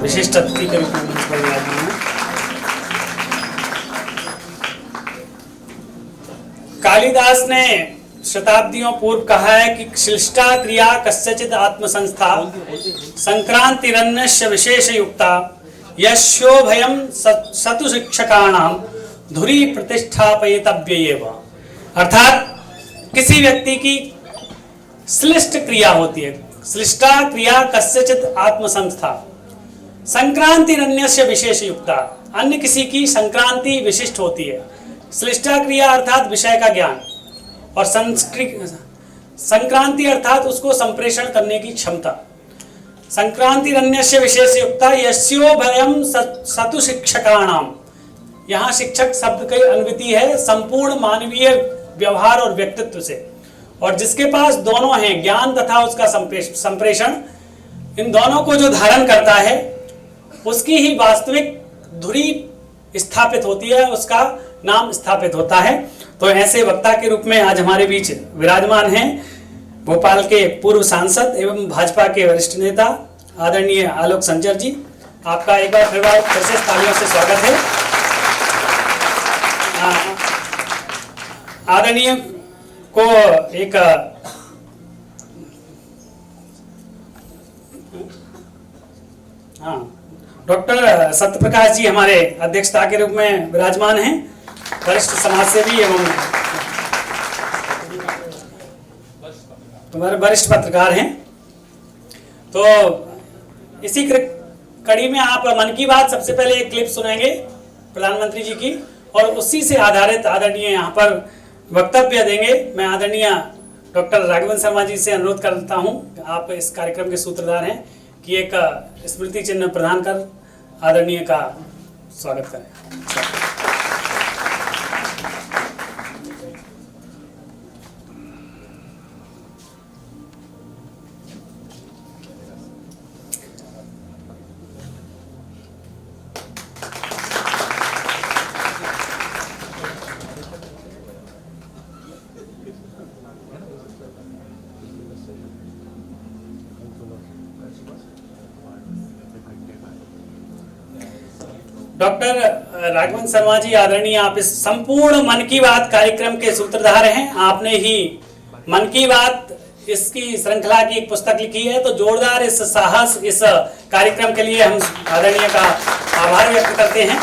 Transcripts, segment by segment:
विशिष्ट अतिथि के रूप में मंच पर विराजमान हैं। कालिदास ने शताब्दियों पूर्व कहा है कि श्लिष्टा क्रिया कस्यचित् आत्मसंस्था संक्रांतिरन्यस्य विशेष युक्ता यस्योभयं सतु शिक्षकाणां धुरी प्रतिष्ठापयितव्येव। अर्थात किसी व्यक्ति की श्लिष्ट क्रिया होती है। श्लिष्टा क्रिया कस्यचित् आत्मसंस्था संक्रांतिरन्यस्य विशेष युक्ता, अन्य किसी की संक्रांति विशिष्ट होती है। श्लिष्टा क्रिया अर्थात विषय का ज्ञान, और संक्रांति अर्थात उसको संप्रेषण करने की क्षमता। संक्रांतिरन्यस्य विशेष युक्ता यस्योभयं सतु शिक्षकाणाम, यहाँ शिक्षक शब्द की अनुवृत्ति है संपूर्ण मानवीय व्यवहार और व्यक्तित्व से, और जिसके पास दोनों हैं, ज्ञान तथा उसका संप्रेषण, इन दोनों को जो धारण करता है उसकी ही वास्तविक धुरी स्थापित होती है, उसका नाम स्थापित होता है। तो ऐसे वक्ता के रूप में आज हमारे बीच विराजमान हैं भोपाल के पूर्व सांसद एवं भाजपा के वरिष्ठ नेता आदरणीय आलोक संजर जी। आपका एक बार फिर से तालियों से स्वागत है। आदरणीय को एक डॉक्टर सत्यप्रकाश जी हमारे अध्यक्षता के रूप में विराजमान हैं, वरिष्ठ समाजसेवी एवं तुम्हारे वरिष्ठ पत्रकार हैं। तो इसी कड़ी में आप मन की बात सबसे पहले एक क्लिप सुनेंगे प्रधानमंत्री जी की, और उसी से आधारित आदरणीय यहाँ पर वक्तव्य देंगे। मैं आदरणीय डॉक्टर राघवन शर्मा जी से अनुरोध करता हूँ, आप इस कार्यक्रम के सूत्रधार हैं, कि एक स्मृति चिन्ह प्रदान कर आदरणीय का स्वागत करें। डॉक्टर राघवन शर्मा जी आदरणीय, आप इस संपूर्ण मन की बात कार्यक्रम के सूत्रधार हैं। आपने ही मन की बात इसकी श्रृंखला की एक पुस्तक लिखी है, तो जोरदार इस साहस इस कार्यक्रम के लिए हम आदरणीय का आभार व्यक्त करते हैं।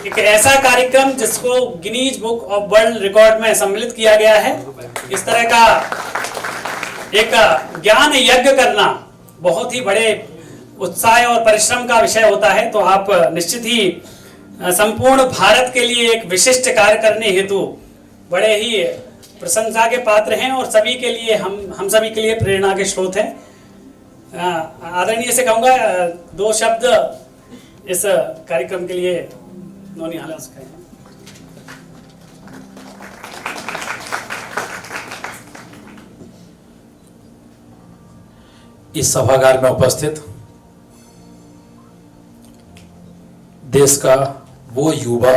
एक ऐसा कार्यक्रम जिसको Guinness book of world record में सम्मिलित किया गया है, इस तरह का एक ज्ञान यज्ञ करना बहुत ही बड़े उत्साह और परिश्रम का विषय होता है। तो आप निश्चित ही संपूर्ण भारत के लिए एक विशिष्ट कार्य करने हेतु बड़े ही प्रशंसा के पात्र हैं, और सभी के लिए हम सभी के लिए प्रेरणा के स्रोत हैं। आदरणीय से कहूँगा दो शब्द इस कार्यक्रम के लिए नौनिहाल कहें। इस सभागार में उपस्थित देश का वो युवा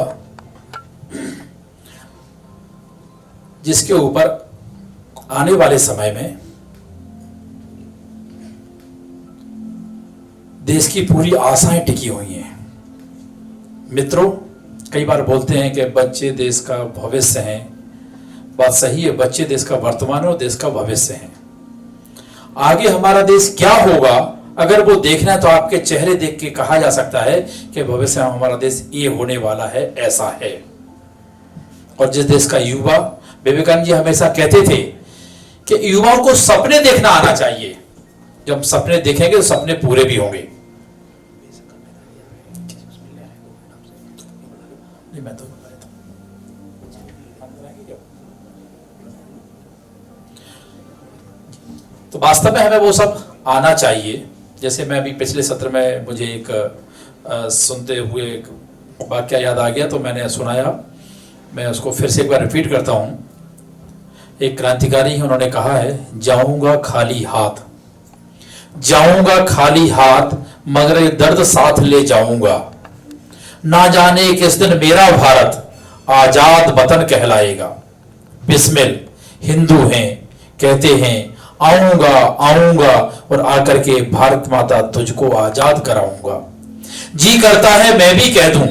जिसके ऊपर आने वाले समय में देश की पूरी आशाएं टिकी हुई हैं। मित्रों, कई बार बोलते हैं कि बच्चे देश का भविष्य हैं। बात सही है, बच्चे देश का वर्तमान और देश का भविष्य हैं। आगे हमारा देश क्या होगा अगर वो देखना है तो आपके चेहरे देख के कहा जा सकता है कि भविष्य में हमारा देश ये होने वाला है, ऐसा है। और जिस देश का युवा, विवेकानंद जी हमेशा कहते थे कि युवाओं को सपने देखना आना चाहिए। जब सपने देखेंगे तो सपने पूरे भी होंगे। तो वास्तव में हमें वो सब आना चाहिए। जैसे मैं अभी पिछले सत्र में मुझे एक सुनते हुए एक वाक्य याद आ गया, तो मैंने सुनाया, मैं उसको फिर से एक बार रिपीट करता हूँ। एक क्रांतिकारी हैं, उन्होंने कहा है, जाऊंगा खाली हाथ, जाऊंगा खाली हाथ, मगर ये दर्द साथ ले जाऊंगा। ना जाने किस दिन मेरा भारत आजाद वतन कहलाएगा। बिस्मिल, हिंदू हैं, कहते हैं आऊंगा आऊंगा और आकर के भारत माता तुझको आजाद कराऊंगा। जी करता है मैं भी कह दूं,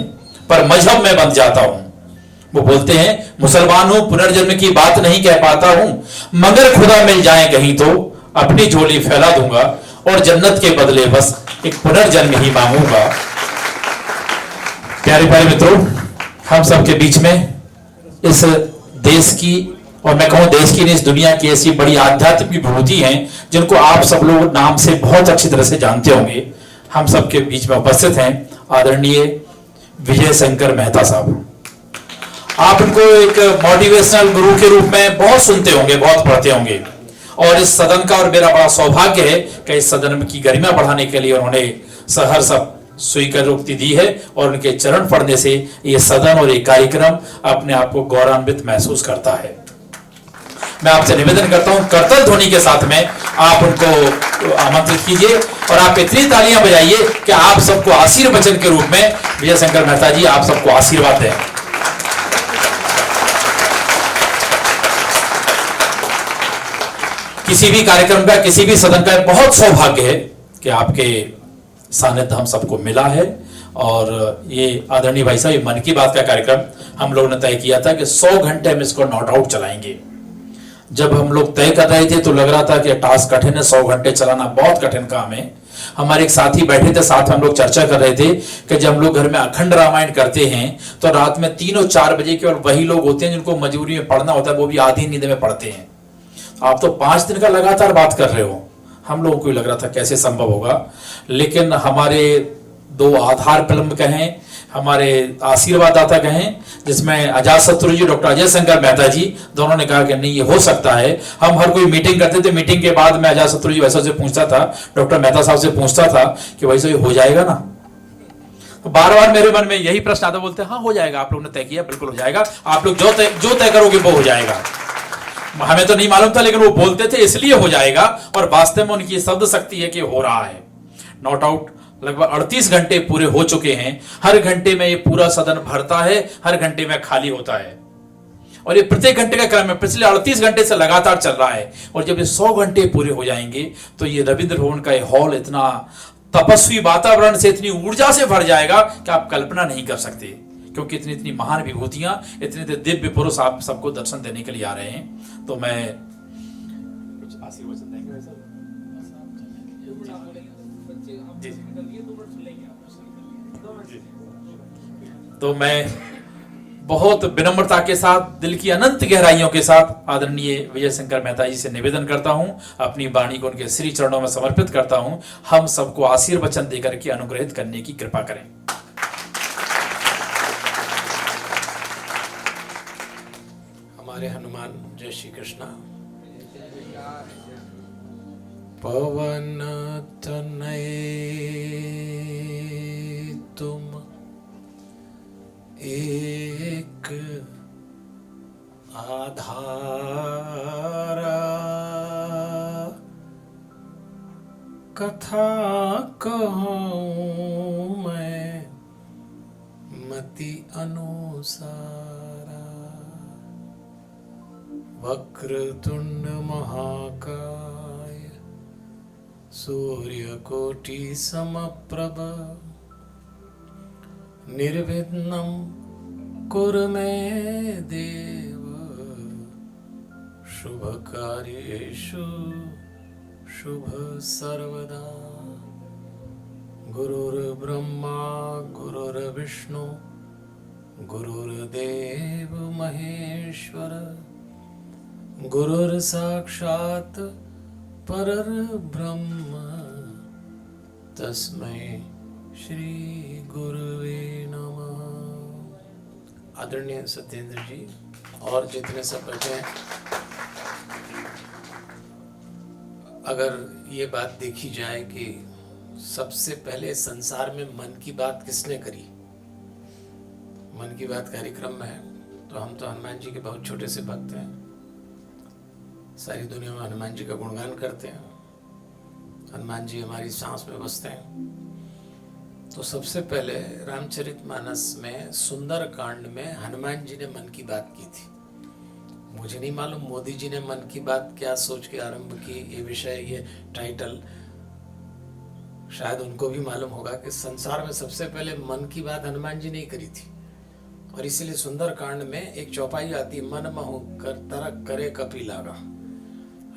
पर मजहब में बंध जाता हूं। वो बोलते हैं मुसलमान हूं, पुनर्जन्म की बात नहीं कह पाता हूं, मगर खुदा मिल जाए कहीं तो अपनी झोली फैला दूंगा और जन्नत के बदले बस एक पुनर्जन्म ही मांगूंगा। प्यारे प्यारे मित्रों, हम सबके बीच में इस देश की, और मैं कहूं देश की नहीं, इस दुनिया की ऐसी बड़ी आध्यात्मिक विभूति हैं जिनको आप सब लोग नाम से बहुत अच्छी तरह से जानते होंगे। हम सबके बीच में उपस्थित हैं आदरणीय विजय शंकर मेहता साहब। आप उनको एक मोटिवेशनल गुरु के रूप में बहुत सुनते होंगे, बहुत पढ़ते होंगे, और इस सदन का और मेरा बड़ा सौभाग्य है कि इस सदन की गरिमा बढ़ाने के लिए उन्होंने सहर्ष स्वीकारोक्ति दी है, और उनके चरण पढ़ने से ये सदन और ये कार्यक्रम अपने आप को गौरवान्वित महसूस करता है। मैं आपसे निवेदन करता हूं करतल ध्वनि के साथ में आप उनको आमंत्रित कीजिए और आप इतनी तालियां बजाइए कि आप सबको आशीर्वचन के रूप में विजय शंकर मेहता जी आप सबको आशीर्वाद दें। किसी भी कार्यक्रम का, किसी भी सदन का बहुत सौभाग्य है कि आपके सानिध्य हम सबको मिला है। और ये आदरणीय भाई साहब, मन की बात का कार्यक्रम हम लोगों ने तय किया था कि 100 घंटे हम इसको नॉट आउट चलाएंगे। जब हम लोग तय कर रहे थे तो लग रहा था कि टास्क कठिन है, 100 घंटे चलाना बहुत कठिन काम है। हमारे एक साथी बैठे थे साथ, हम लोग चर्चा कर रहे थे कि जब हम लोग घर में अखंड रामायण करते हैं तो रात में 3 और 4 बजे केवल वही लोग होते हैं जिनको मजबूरी में पढ़ना होता है, वो भी आधी नींद में पढ़ते हैं। आप तो 5 दिन का लगातार बात कर रहे हो। हम लोगों को लग रहा था कैसे संभव होगा, लेकिन हमारे 2 आधार फिल्म कहें, हमारे आशीर्वाददाता कहें, जिसमें अजातशत्रु जी, डॉक्टर अजय शंकर मेहता जी, दोनों ने कहा कि नहीं ये हो सकता है। हम हर कोई मीटिंग करते थे, मीटिंग के बाद मैं अजातशत्रु जी वैसा से पूछता था, डॉक्टर मेहता साहब से पूछता था कि वैसे ये हो जाएगा ना। बार बार मेरे मन में यही प्रश्न आता, बोलते हाँ हो जाएगा, आप लोगों ने तय किया, बिल्कुल हो जाएगा, आप लोग जो तय करोगे वो हो जाएगा। हमें तो नहीं मालूम था, लेकिन वो बोलते थे इसलिए हो जाएगा, और वास्तव में उनकी शब्द शक्ति है कि हो रहा है। नॉट आउट लगभग 38 घंटे पूरे हो चुके हैं। हर घंटे में ये पूरा सदन भरता है, हर घंटे में खाली होता है, और ये प्रत्येक घंटे का क्रम है, पिछले 38 घंटे से लगातार चल रहा है। और जब ये 100 घंटे पूरे हो जाएंगे तो ये रविंद्र भवन का ये हॉल इतना तपस्वी वातावरण से, इतनी ऊर्जा से भर जाएगा कि आप कल्पना नहीं कर सकते, क्योंकि इतनी इतनी महान विभूतियां, इतने दिव्य पुरुष आप सबको दर्शन देने के लिए आ रहे हैं। तो मैं कुछ आशीर्वचन देंगे वैसे तो मैं बहुत विनम्रता के साथ, दिल की अनंत गहराइयों के साथ आदरणीय विजय शंकर मेहता जी से निवेदन करता हूं, अपनी वाणी को उनके श्री चरणों में समर्पित करता हूं। हम सबको आशीर्वचन देकर के अनुग्रहित करने की कृपा करें। हमारे हनुमान, जय श्री कृष्णा। पवन तनय तुम एक आधारा, कथा कहूँ मैं मति अनुसारा। वक्रतुंड महाकाय सूर्यकोटि समप्रभ, निर्विघ्नं कुरु मे देव, शुभकार्येषु शुभ सर्वदा। गुरुर्ब्रह्मा गुरुर्विष्णु गुरुर्देव महेश्वर, गुरुर्साक्षात् परब्रह्म, तस्मै श्री गुरुवे नमः। आदरणीय सत्येंद्र जी और जितने सब बैठे हैं, अगर ये बात देखी जाए कि सबसे पहले संसार में मन की बात किसने करी, मन की बात कार्यक्रम में है, तो हम तो हनुमान जी के बहुत छोटे से भक्त हैं। सारी दुनिया में हनुमान जी का गुणगान करते हैं, हनुमान जी हमारी सांस में बसते हैं। तो सबसे पहले रामचरितमानस में सुंदर कांड में हनुमान जी ने मन की बात की थी। मुझे नहीं मालूम मोदी जी ने मन की बात क्या सोच के आरंभ की, ये विषय, ये टाइटल शायद उनको भी मालूम होगा कि संसार में सबसे पहले मन की बात हनुमान जी ने ही करी थी। और इसीलिए सुंदर कांड में एक चौपाई आती है, मन महु कर तरक करे कपि लागा।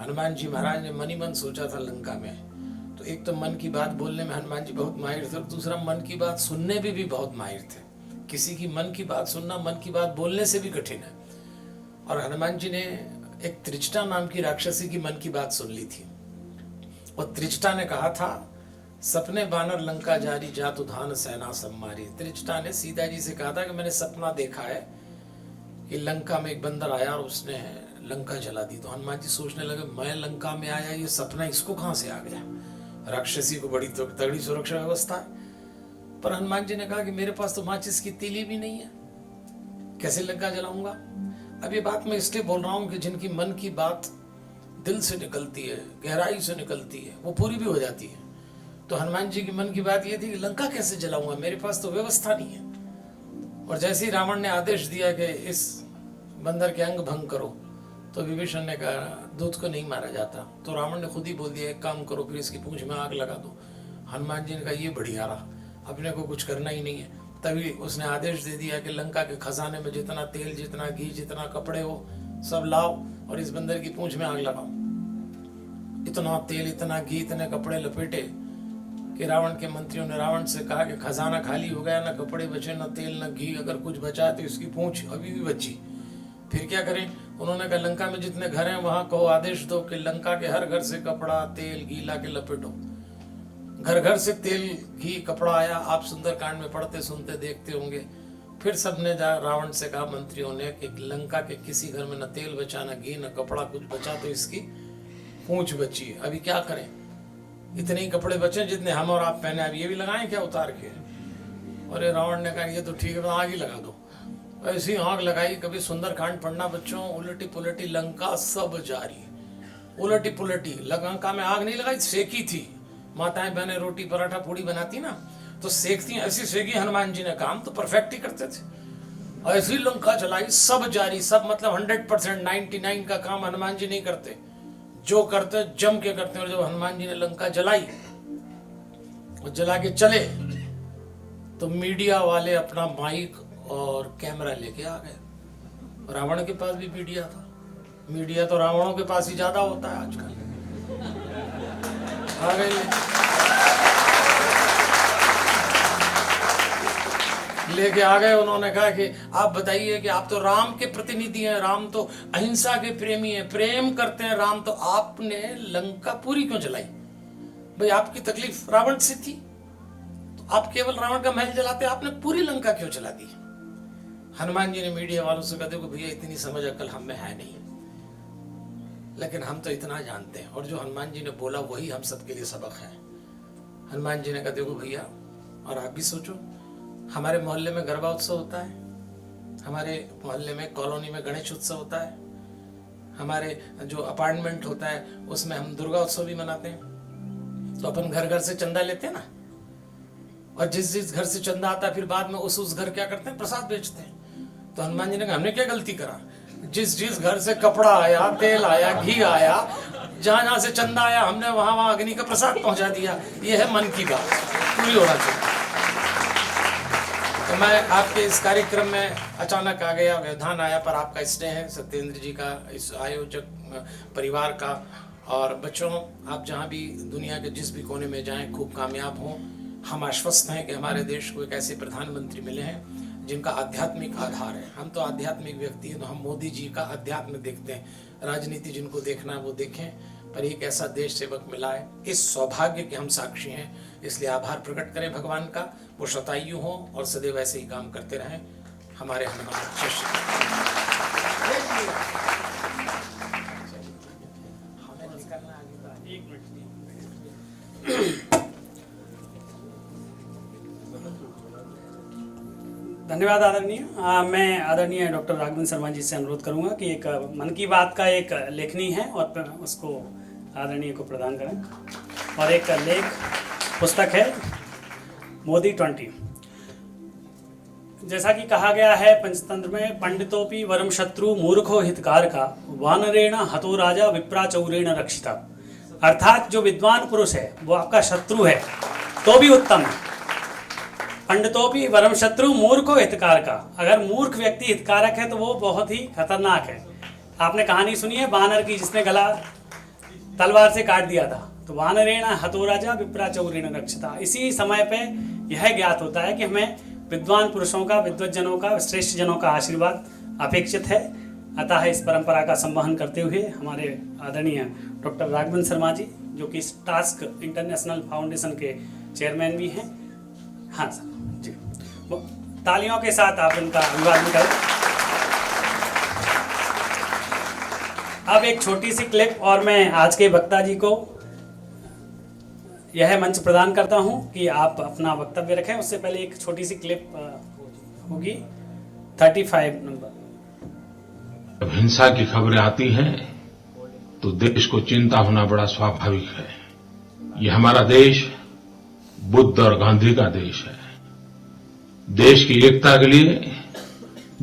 हनुमान जी महाराज ने मन ही मन सोचा था लंका में। तो एक तो मन की बात बोलने में हनुमान जी बहुत माहिर थे, और दूसरा मन की बात सुनने में भी बहुत माहिर थे। किसी की मन की बात सुनना मन की बात बोलने से भी कठिन है। और हनुमान जी ने एक त्रिजटा नाम की राक्षसी की मन की बात सुन ली थी। और त्रिजटा ने कहा था, सपने बानर लंका जारी जात उधान सेना सम्मारी। त्रिजटा ने सीता जी से कहा था कि मैंने सपना देखा है कि लंका में एक बंदर आया और उसने लंका जला दी। तो हनुमान जी सोचने लगे, मैं लंका में आया, ये सपना इसको कहाँ से आ गया? राक्षसी को बड़ी तगड़ी सुरक्षा व्यवस्था है। पर हनुमान जी ने कहा कि मेरे पास तो माचिस की तीली भी नहीं है, कैसे लंका जलाऊंगा? अब ये बात मैं इसलिए बोल रहा हूं कि जिनकी मन की बात दिल से निकलती है, गहराई से निकलती है, वो पूरी भी हो जाती है। तो हनुमान जी की मन की बात ये थी कि लंका कैसे जलाऊंगा, मेरे पास तो व्यवस्था नहीं है। और जैसे ही रावण ने आदेश दिया कि इस बंदर के अंग भंग करो, तो विभीषण ने कहा दूत को नहीं मारा जाता। तो रावण ने खुद ही बोल दिया, एक काम करो, फिर इसकी पूंछ में आग लगा दो। हनुमान जी ने कहा ये बढ़िया रहा, अपने को कुछ करना ही नहीं है। तभी उसने आदेश दे दिया कि लंका के खजाने में जितना तेल, जितना घी, जितना कपड़े हो सब लाओ और इस बंदर की पूंछ में आग लगाओ। इतना तेल, इतना घी, इतने कपड़े लपेटे कि रावण के मंत्रियों ने रावण से कहा कि खजाना खाली हो गया, ना कपड़े बचे, ना तेल, ना घी, अगर कुछ बचा तो इसकी पूंछ अभी भी बची। फिर क्या करें? उन्होंने कहा लंका में जितने घर हैं वहां कहो, आदेश दो कि लंका के हर घर से कपड़ा, तेल, घी ला के लपेटो। घर घर से तेल, घी, कपड़ा आया। आप सुंदरकांड में पढ़ते सुनते देखते होंगे। फिर सबने रावण से कहा, मंत्रियों ने, कि लंका के किसी घर में न तेल बचा, न घी, न कपड़ा कुछ बचा, तो इसकी पूंछ बची। अभी क्या करें? इतने ही कपड़े बचे जितने हम और आप पहने, अब ये भी लगाएं क्या उतार के? और ये रावण ने कहा ये तो ठीक है, तो आग ही लगा दो। ऐसी आग लगाई। कभी सुंदरकांड पढ़ना बच्चों, उलटी पुलटी लंका सब जारी। उलटी पुलटी लंका में आग नहीं लगाई, सेकी थी। माताएं बहनें रोटी पराठा पूड़ी बनाती ना, तो सेकती, ऐसी सेकी हनुमान जी ने। काम तो परफेक्ट ही करते थे। ऐसी लंका चलाई, सब जारी। सब मतलब 100%, 99 का काम हनुमान जी नहीं करते, जो करते जम के करते। और जब हनुमान जी ने लंका जलाई और जला के चले, तो मीडिया वाले अपना माइक और कैमरा लेके आ गए। रावण के पास भी मीडिया था। मीडिया तो रावणों के पास ही ज्यादा होता है आजकल। आ गए, लेके आ गए। उन्होंने कहा कि आप बताइए कि आप तो राम के प्रतिनिधि हैं, राम तो अहिंसा के प्रेमी हैं, प्रेम करते हैं राम, तो आपने लंका पूरी क्यों जलाई? भाई आपकी तकलीफ रावण से थी, तो आप केवल रावण का महल जलाते, आपने पूरी लंका क्यों जला दी? हनुमान जी ने मीडिया वालों से कहते कि भैया इतनी समझ अकल हम में है नहीं, लेकिन हम तो इतना जानते हैं। और जो हनुमान जी ने बोला वही हम सबके लिए सबक है। हनुमान जी ने कहते देखो भैया, और आप भी सोचो, हमारे मोहल्ले में गरबा उत्सव होता है, हमारे मोहल्ले में कॉलोनी में गणेश उत्सव होता है, हमारे जो अपार्टमेंट होता है उसमें हम दुर्गा उत्सव भी मनाते हैं। तो अपन घर घर से चंदा लेते हैं ना, और जिस जिस घर से चंदा आता है फिर बाद में उस घर क्या करते हैं, प्रसाद बेचते हैं। तो हनुमान जी ने कहा हमने क्या गलती करा? जिस जिस घर से कपड़ा आया, तेल आया, घी आया, जहां जहां से चंदा आया, हमने वहां वहां अग्नि का प्रसाद पहुंचा दिया। ये है मन की बात, पूरी होना चाहिए। तो मैं आपके इस कार्यक्रम में अचानक आ गया, व्यवधान आया, पर आपका स्नेह है, सत्येंद्र जी का, इस आयोजक परिवार का। और बच्चों, आप जहाँ भी दुनिया के जिस भी कोने में जाएं, खूब कामयाब हों। हम आश्वस्त हैं कि हमारे देश को एक ऐसे प्रधानमंत्री मिले हैं जिनका आध्यात्मिक आधार है। हम तो आध्यात्मिक व्यक्ति हैं, तो हम मोदी जी का अध्यात्म देखते हैं। राजनीति जिनको देखना है वो देखें, पर एक ऐसा देश सेवक मिला है, इस सौभाग्य के हम साक्षी हैं। इसलिए आभार प्रकट करें भगवान का, वो शतायु हों और सदैव ऐसे ही काम करते रहें। हमारे हनुमान धन्यवाद आदरणीय। मैं आदरणीय डॉक्टर राघवेंद्र शर्मा जी से अनुरोध करूंगा कि एक मन की बात का एक लेखनी है और उसको आदरणीय को प्रदान करें। और एक लेख पुस्तक है मोदी 20। जैसा कि कहा गया है पंचतंत्र में, पंडितोपि वरम शत्रु मूर्खो हितकार का, वानरेण हतो राजा विप्राचौरेण रक्षिता। अर्थात जो विद्वान पुरुष है वो आपका शत्रु है तो भी उत्तम है। पंडितोपि वरम शत्रु मूर्खो हितकार का, अगर मूर्ख व्यक्ति हितकारक है तो वो बहुत ही खतरनाक है। आपने कहानी सुनी है वानर की जिसने गला तलवार से काट दिया था। तो वानरेण हतो राजा विप्राचौरेण रक्षिता। इसी समय पे यह ज्ञात होता है कि हमें विद्वान पुरुषों का, विद्वज्जनों का, श्रेष्ठ जनों का आशीर्वाद अपेक्षित है। अतः इस परंपरा का संवहन करते हुए हमारे आदरणीय डॉक्टर राघवन शर्मा जी, जो कि टास्क इंटरनेशनल फाउंडेशन के चेयरमैन भी हैं, हाँ सर जी, वो तालियों के साथ आप इनका अभिवादन करें। अब एक छोटी सी क्लिप और मैं आज के वक्ता जी को यह मंच प्रदान करता हूं कि आप अपना वक्तव्य रखें। उससे पहले एक छोटी सी क्लिप होगी 35 नंबर। जब हिंसा की खबरें आती हैं तो देश को चिंता होना बड़ा स्वाभाविक है। ये हमारा देश बुद्ध और गांधी का देश है। देश की एकता के लिए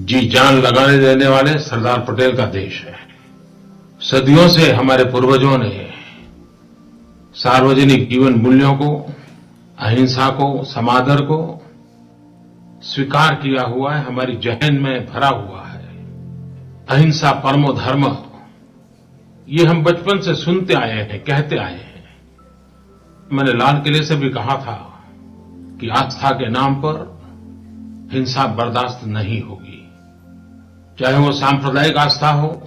जी जान लगाने देने वाले सरदार पटेल का देश है। सदियों से हमारे पूर्वजों ने सार्वजनिक जीवन मूल्यों को, अहिंसा को, समादर को स्वीकार किया हुआ है, हमारी जहन में भरा हुआ है। अहिंसा परमो धर्म, ये हम बचपन से सुनते आए हैं, कहते आए हैं। मैंने लाल किले से भी कहा था कि आस्था के नाम पर हिंसा बर्दाश्त नहीं होगी। चाहे वो सांप्रदायिक आस्था हो,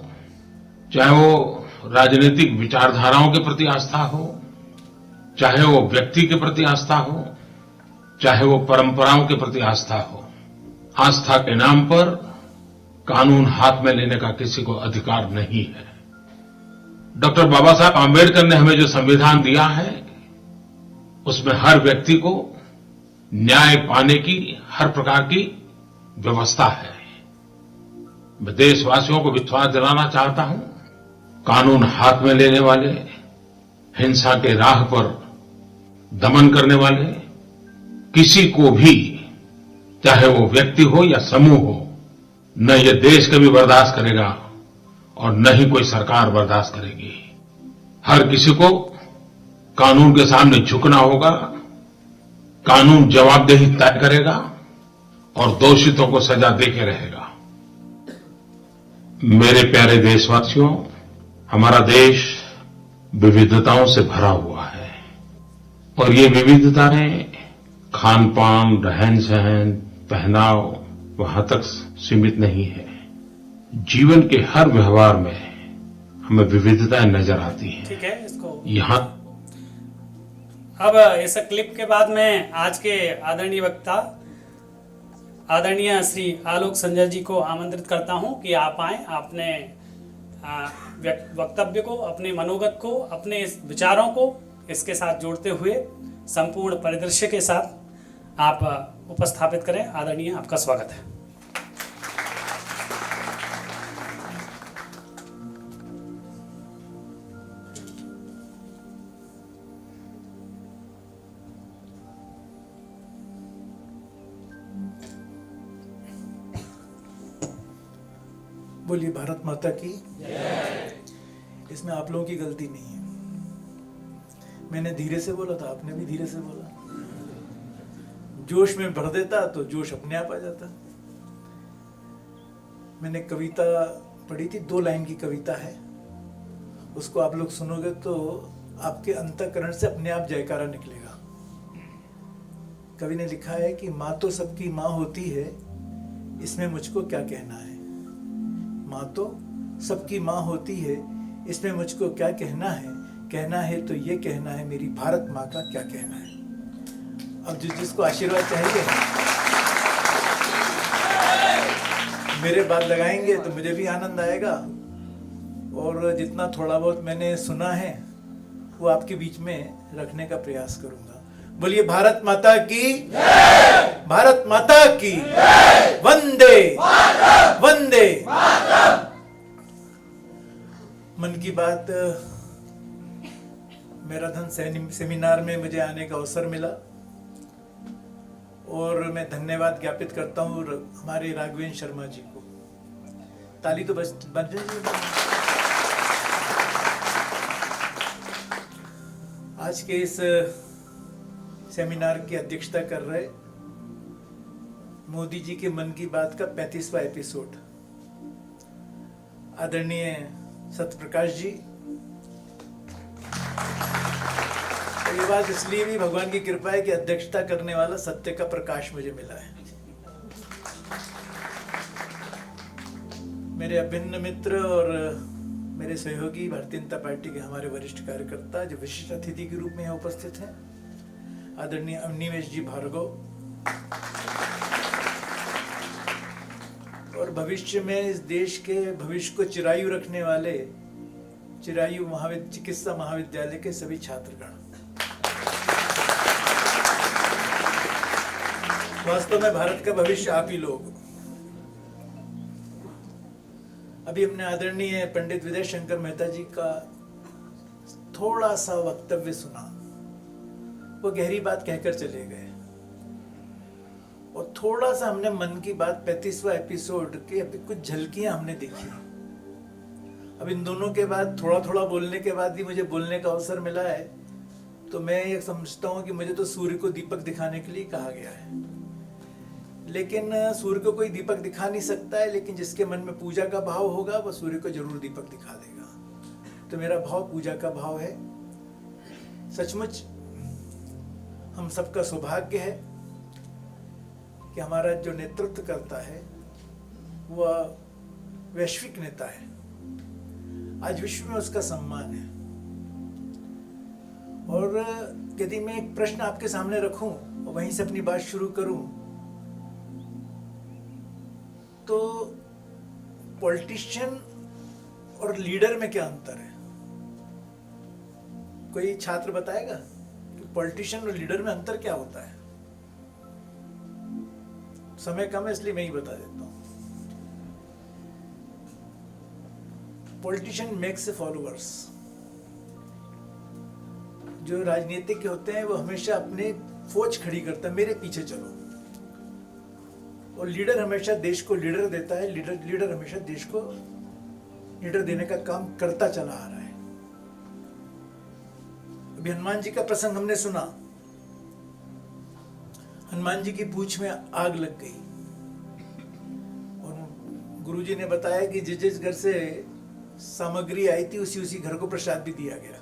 चाहे वो राजनीतिक विचारधाराओं के प्रति आस्था हो, चाहे वो व्यक्ति के प्रति आस्था हो, चाहे वो परंपराओं के प्रति आस्था हो। आस्था के नाम पर कानून हाथ में लेने का किसी को अधिकार नहीं है। डॉक्टर बाबा साहब आंबेडकर ने हमें जो संविधान दिया है, उसमें हर व्यक्ति को न्याय पाने की हर प्रकार की व्यवस्था है। मैं देशवासियों को विश्वास दिलाना चाहता हूं, कानून हाथ में लेने वाले, हिंसा के राह पर दमन करने वाले किसी को भी, चाहे वो व्यक्ति हो या समूह हो, न ये देश कभी बर्दाश्त करेगा और न ही कोई सरकार बर्दाश्त करेगी। हर किसी को कानून के सामने झुकना होगा। कानून जवाबदेही तय करेगा और दोषितों को सजा देके रहेगा। मेरे प्यारे देशवासियों, हमारा देश विविधताओं से भरा हुआ है और ये विविधताएं खान पान, रहन सहन, पहनाव वहां तक सीमित नहीं है। जीवन के हर व्यवहार में हमें विविधताएं नजर आती हैं। ठीक है, इसको यहाँ अब इस क्लिप के बाद में आज के आदरणीय वक्ता आदरणीय श्री आलोक संजय जी को आमंत्रित करता हूं कि आप आए, अपने वक्तव्य को, अपने मनोगत को, अपने विचारों को इसके साथ जोड़ते हुए संपूर्ण परिदृश्य के साथ आप उपस्थापित करें। आदरणीय, आपका स्वागत है। बोलिए भारत माता की। इसमें आप लोगों की गलती नहीं है। मैंने धीरे से बोला था, आपने भी धीरे से बोला। जोश में भर देता तो जोश अपने आप आ जाता। मैंने कविता पढ़ी थी, 2 लाइन की कविता है, उसको आप लोग सुनोगे तो आपके अंतःकरण से अपने आप जयकारा निकलेगा। कवि ने लिखा है कि माँ तो सबकी माँ होती है, इसमें मुझको क्या कहना है। माँ तो सबकी माँ होती है, इसमें मुझको क्या कहना है। कहना है तो ये कहना है, मेरी भारत माँ का क्या कहना है। अब जिसको आशीर्वाद चाहिए मेरे बात लगाएंगे तो मुझे भी आनंद आएगा, और जितना थोड़ा बहुत मैंने सुना है वो आपके बीच में रखने का प्रयास करूंगा। बोलिए भारत माता की, भारत माता की, वंदे वंदे। मन की बात मैराथन सेमिनार में मुझे आने का अवसर मिला और मैं धन्यवाद ज्ञापित करता हूँ हमारे राघवेंद्र शर्मा जी को। ताली तो बस बन रही है। आज के इस सेमिनार की अध्यक्षता कर रहे मोदी जी के मन की बात का 35वां एपिसोड आदरणीय सत्यप्रकाश जी। ये बात इसलिए भी भगवान की कृपा है कि अध्यक्षता करने वाला सत्य का प्रकाश मुझे मिला है। मेरे अभिन्न मित्र और मेरे सहयोगी भारतीय जनता पार्टी के हमारे वरिष्ठ कार्यकर्ता जो विशिष्ट अतिथि के रूप में यहाँ उपस्थित हैं, आदरणीय अनिमेष जी भार्गव, और भविष्य में इस देश के भविष्य को चिरायु रखने वाले चिरायु चिकित्सा महाविद्यालय के सभी छात्रगण। वास्तव में भारत का भविष्य आप ही लोग। अभी हमने आदरणीय पंडित विजय शंकर मेहता जी का थोड़ा सा वक्तव्य सुना। वो गहरी बात कहकर चले गए और थोड़ा सा हमने मन की बात 35वां एपिसोड के अभी कुछ झलकियां हमने देखी। अब इन दोनों के बाद थोड़ा थोड़ा बोलने के बाद ही मुझे बोलने का अवसर मिला है, तो मैं ये समझता हूँ कि मुझे तो सूर्य को दीपक दिखाने के लिए कहा गया है। लेकिन सूर्य को कोई दीपक दिखा नहीं सकता है, लेकिन जिसके मन में पूजा का भाव होगा वह सूर्य को जरूर दीपक दिखा देगा। तो मेरा भाव पूजा का भाव है। सचमुच हम सबका सौभाग्य है कि हमारा जो नेतृत्व करता है वह वैश्विक नेता है। आज विश्व में उसका सम्मान है। और यदि मैं एक प्रश्न आपके सामने रखूं और वहीं से अपनी बात शुरू करूं, तो पॉलिटिशियन और लीडर में क्या अंतर है? कोई छात्र बताएगा कि पॉलिटिशियन और लीडर में अंतर क्या होता है? समय कम है इसलिए मैं ही बता देता हूं। Politician makes a followers. जो राजनीतिक होते हैं वो हमेशा अपने फौज खड़ी करता है, मेरे पीछे चलो। और लीडर हमेशा देश को लीडर देता है। लीडर हमेशा देश को लीडर देने का काम करता चला आ रहा है। अभी हनुमान जी का प्रसंग हमने सुना। हनुमान जी की पूंछ में आग लग गई और गुरुजी ने बताया कि जिस जिस घर से सामग्री आई थी उसी घर को प्रसाद भी दिया गया।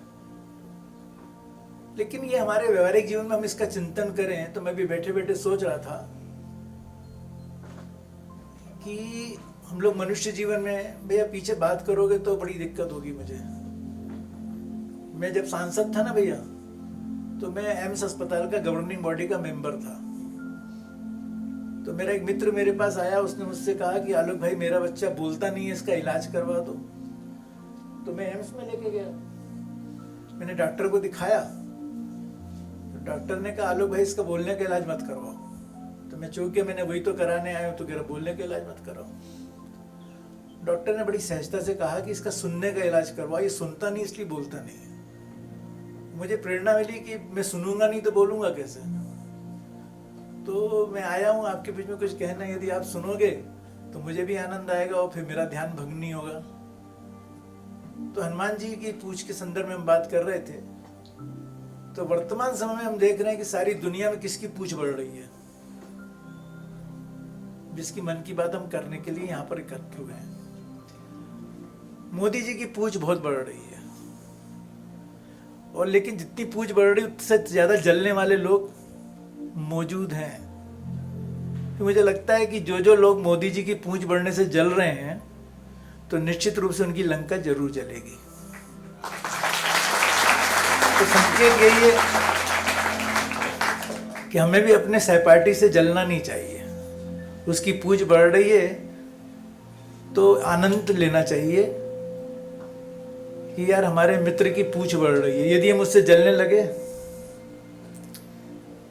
लेकिन ये हमारे व्यवहारिक जीवन में हम इसका चिंतन करें तो मैं भी बैठे बैठे सोच रहा था कि हम लोग मनुष्य जीवन में, भैया पीछे बात करोगे तो बड़ी दिक्कत होगी मुझे। मैं जब सांसद था ना भैया, तो मैं एम्स अस्पताल का गवर्निंग बॉडी का मेंबर था। तो मेरा एक मित्र मेरे पास आया, उसने मुझसे कहा कि आलोक भाई मेरा बच्चा बोलता नहीं है, इसका इलाज करवा दो। तो मैं एम्स में लेके गया, मैंने डॉक्टर को दिखाया। तो डॉक्टर ने कहा आलोक भाई इसका बोलने का इलाज मत करवाओ। तो मैं चौंक के मैंने वही तो कराने आया हूं, तो कह रहा बोलने का इलाज मत कराओ। डॉक्टर ने बड़ी सहजता से कहा कि इसका सुनने का इलाज करवाओ, ये सुनता नहीं इसलिए बोलता नहीं है। मुझे प्रेरणा मिली कि मैं सुनूंगा नहीं तो बोलूंगा कैसे। तो मैं आया हूं आपके बीच में कुछ कहना। यदि आप सुनोगे तो मुझे भी आनंद आएगा और फिर मेरा ध्यान भंग नहीं होगा। तो हनुमान जी की पूछ के संदर्भ में हम बात कर रहे थे। तो वर्तमान समय में हम देख रहे हैं कि सारी दुनिया में किसकी पूछ बढ़ रही है, जिसकी मन की बात हम करने के लिए यहाँ पर इकट्ठे हुए हैं। मोदी जी की पूछ बहुत बढ़ रही है। और लेकिन जितनी पूछ बढ़ रही है उससे ज्यादा जलने वाले लोग मौजूद हैं। तो मुझे लगता है कि जो लोग मोदी जी की पूंछ बढ़ने से जल रहे हैं तो निश्चित रूप से उनकी लंका जरूर जलेगी। तो संकेत यही है कि हमें भी अपने सहपाठी से जलना नहीं चाहिए। उसकी पूंछ बढ़ रही है तो आनंद लेना चाहिए कि यार हमारे मित्र की पूंछ बढ़ रही है। यदि हम उससे जलने लगे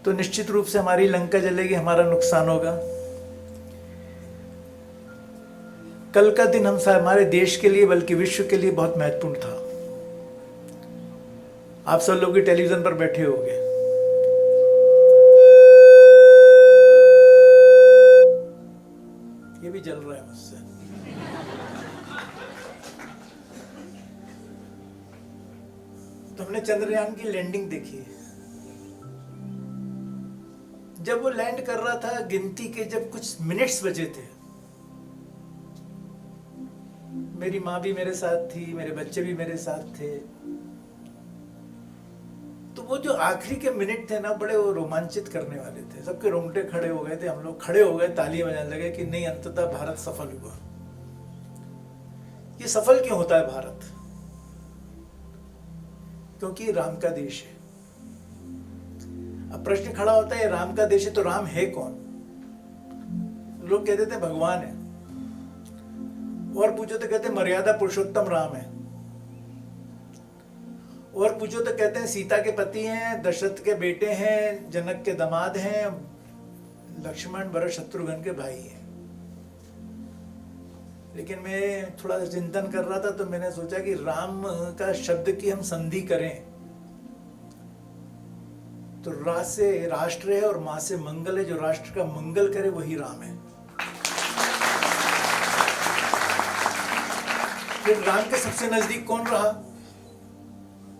तो निश्चित रूप से हमारी लंका जलेगी, हमारा नुकसान होगा। कल का दिन हमारे देश के लिए बल्कि विश्व के लिए बहुत महत्वपूर्ण था। आप सब लोग टेलीविजन पर बैठे होंगे। ये भी जल रहा है मुझसे। तो हमने चंद्रयान की लैंडिंग देखी। जब वो लैंड कर रहा था, गिनती के जब कुछ मिनट्स बचे थे, मेरी माँ भी मेरे साथ थी, मेरे बच्चे भी मेरे साथ थे। तो वो जो आखिरी के मिनट थे ना, बड़े वो रोमांचित करने वाले थे। सबके रोंगटे खड़े हो गए थे, हम लोग खड़े हो गए, तालियां बजाने लगे कि नहीं, अंततः भारत सफल हुआ। ये सफल क्यों होता है भारत? क्योंकि राम का देश है। अब प्रश्न खड़ा होता है, राम का देश है तो राम है कौन? लोग कहते थे भगवान है, और पूछो तो कहते मर्यादा पुरुषोत्तम राम है, और पूछो तो कहते हैं सीता के पति हैं, दशरथ के बेटे हैं, जनक के दामाद हैं, लक्ष्मण भरत शत्रुघ्न के भाई हैं। लेकिन मैं थोड़ा चिंतन कर रहा था तो मैंने सोचा कि राम का शब्द की हम संधि करें तो रा से राष्ट्र है और मां से मंगल है। जो राष्ट्र का मंगल करे वही राम है। फिर राम के सबसे नजदीक कौन रहा?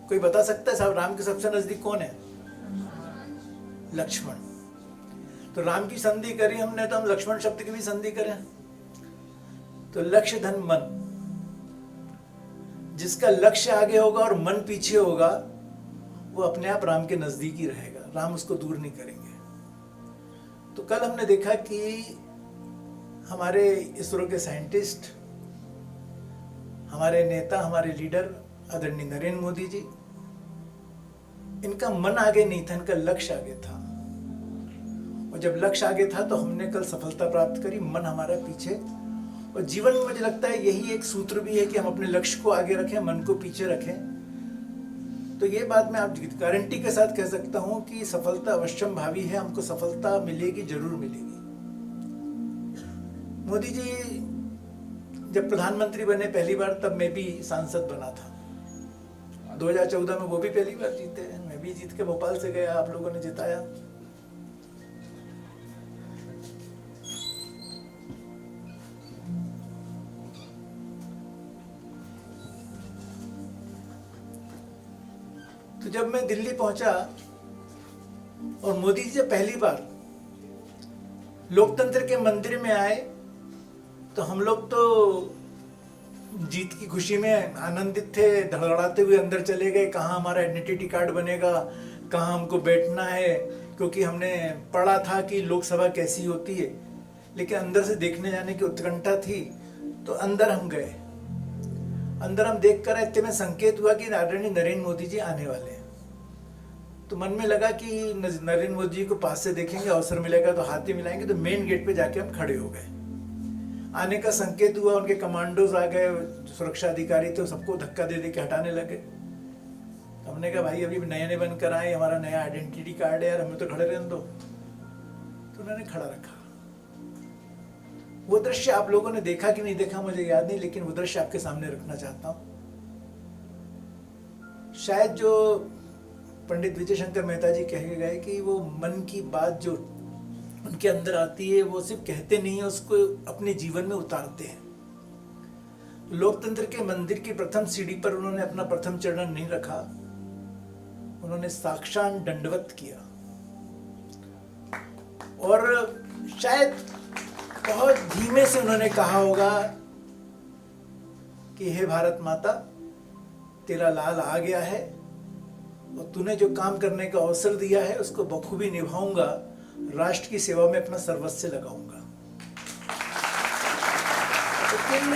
कोई बता सकता है साहब, राम के सबसे नजदीक कौन है? लक्ष्मण। तो राम की संधि करी हमने, तो हम लक्ष्मण शब्द की भी संधि करें। तो लक्ष्य धन मन, जिसका लक्ष्य आगे होगा और मन पीछे होगा, वो अपने आप राम के नजदीक ही रहेगा, राम उसको दूर नहीं करेंगे। तो कल हमने देखा कि हमारे इसरो के साइंटिस्ट, हमारे नेता, हमारे लीडर आदरणीय नरेंद्र मोदी जी, इनका मन आगे नहीं था, इनका लक्ष्य आगे था। और जब लक्ष्य आगे था तो हमने कल सफलता प्राप्त करी, मन हमारा पीछे। और जीवन में मुझे लगता है यही एक सूत्र भी है कि हम अपने लक्ष्य को आगे रखें, मन को पीछे रखें। तो ये बात मैं आप गारंटी के साथ कह सकता हूं कि सफलता अवश्यम भावी है, हमको सफलता मिलेगी, जरूर मिलेगी। मोदी जी जब प्रधानमंत्री बने पहली बार, तब मैं भी सांसद बना था। 2014 में वो भी पहली बार जीते, मैं भी जीत के भोपाल से गया, आप लोगों ने जिताया। तो जब मैं दिल्ली पहुंचा और मोदी जी जब पहली बार लोकतंत्र के मंदिर में आए, तो हम लोग तो जीत की खुशी में आनंदित थे, धड़धड़ाते हुए अंदर चले गए। कहाँ हमारा आइडेंटिटी कार्ड बनेगा, कहाँ हमको बैठना है, क्योंकि हमने पढ़ा था कि लोकसभा कैसी होती है। लेकिन अंदर से देखने जाने की उत्कंठा थी, तो अंदर हम गए। अंदर हम देख कर इतने में संकेत हुआ कि आदरणीय नरेंद्र मोदी जी आने वाले हैं। तो मन में लगा कि नरेंद्र मोदी जी को पास से देखेंगे, अवसर मिलेगा तो हाथ ही मिलाएंगे। तो मेन गेट पे जाके हम खड़े हो गए। आने का संकेत हुआ, उनके कमांडोज आ गए, सुरक्षा अधिकारी थे, सबको धक्का दे दे के हटाने लगे। तो हमने कहा भाई अभी नए नए बन कर आए, हमारा नया आइडेंटिटी कार्ड है यार, हमें तो खड़े रहने दो। तो उन्होंने खड़ा रखा। वो दृश्य आप लोगों ने देखा कि नहीं देखा मुझे याद नहीं, लेकिन वो दृश्य आपके सामने रखना चाहता हूं। शायद जो पंडित विजय शंकर मेहता जी कह के गए कि वो मन की बात जो उनके अंदर आती है, वो सिर्फ कहते नहीं है, उसको अपने जीवन में उतारते हैं। लोकतंत्र के मंदिर की प्रथम सीढ़ी पर उन्होंने अपना प्रथम चरण नहीं रखा, उन्होंने साक्षात दंडवत किया। और शायद बहुत धीमे से उन्होंने कहा होगा कि हे भारत माता, तेरा लाल आ गया है और तूने जो काम करने का अवसर दिया है उसको बखूबी निभाऊंगा, राष्ट्र की सेवा में अपना सर्वस्व लगाऊंगा। लेकिन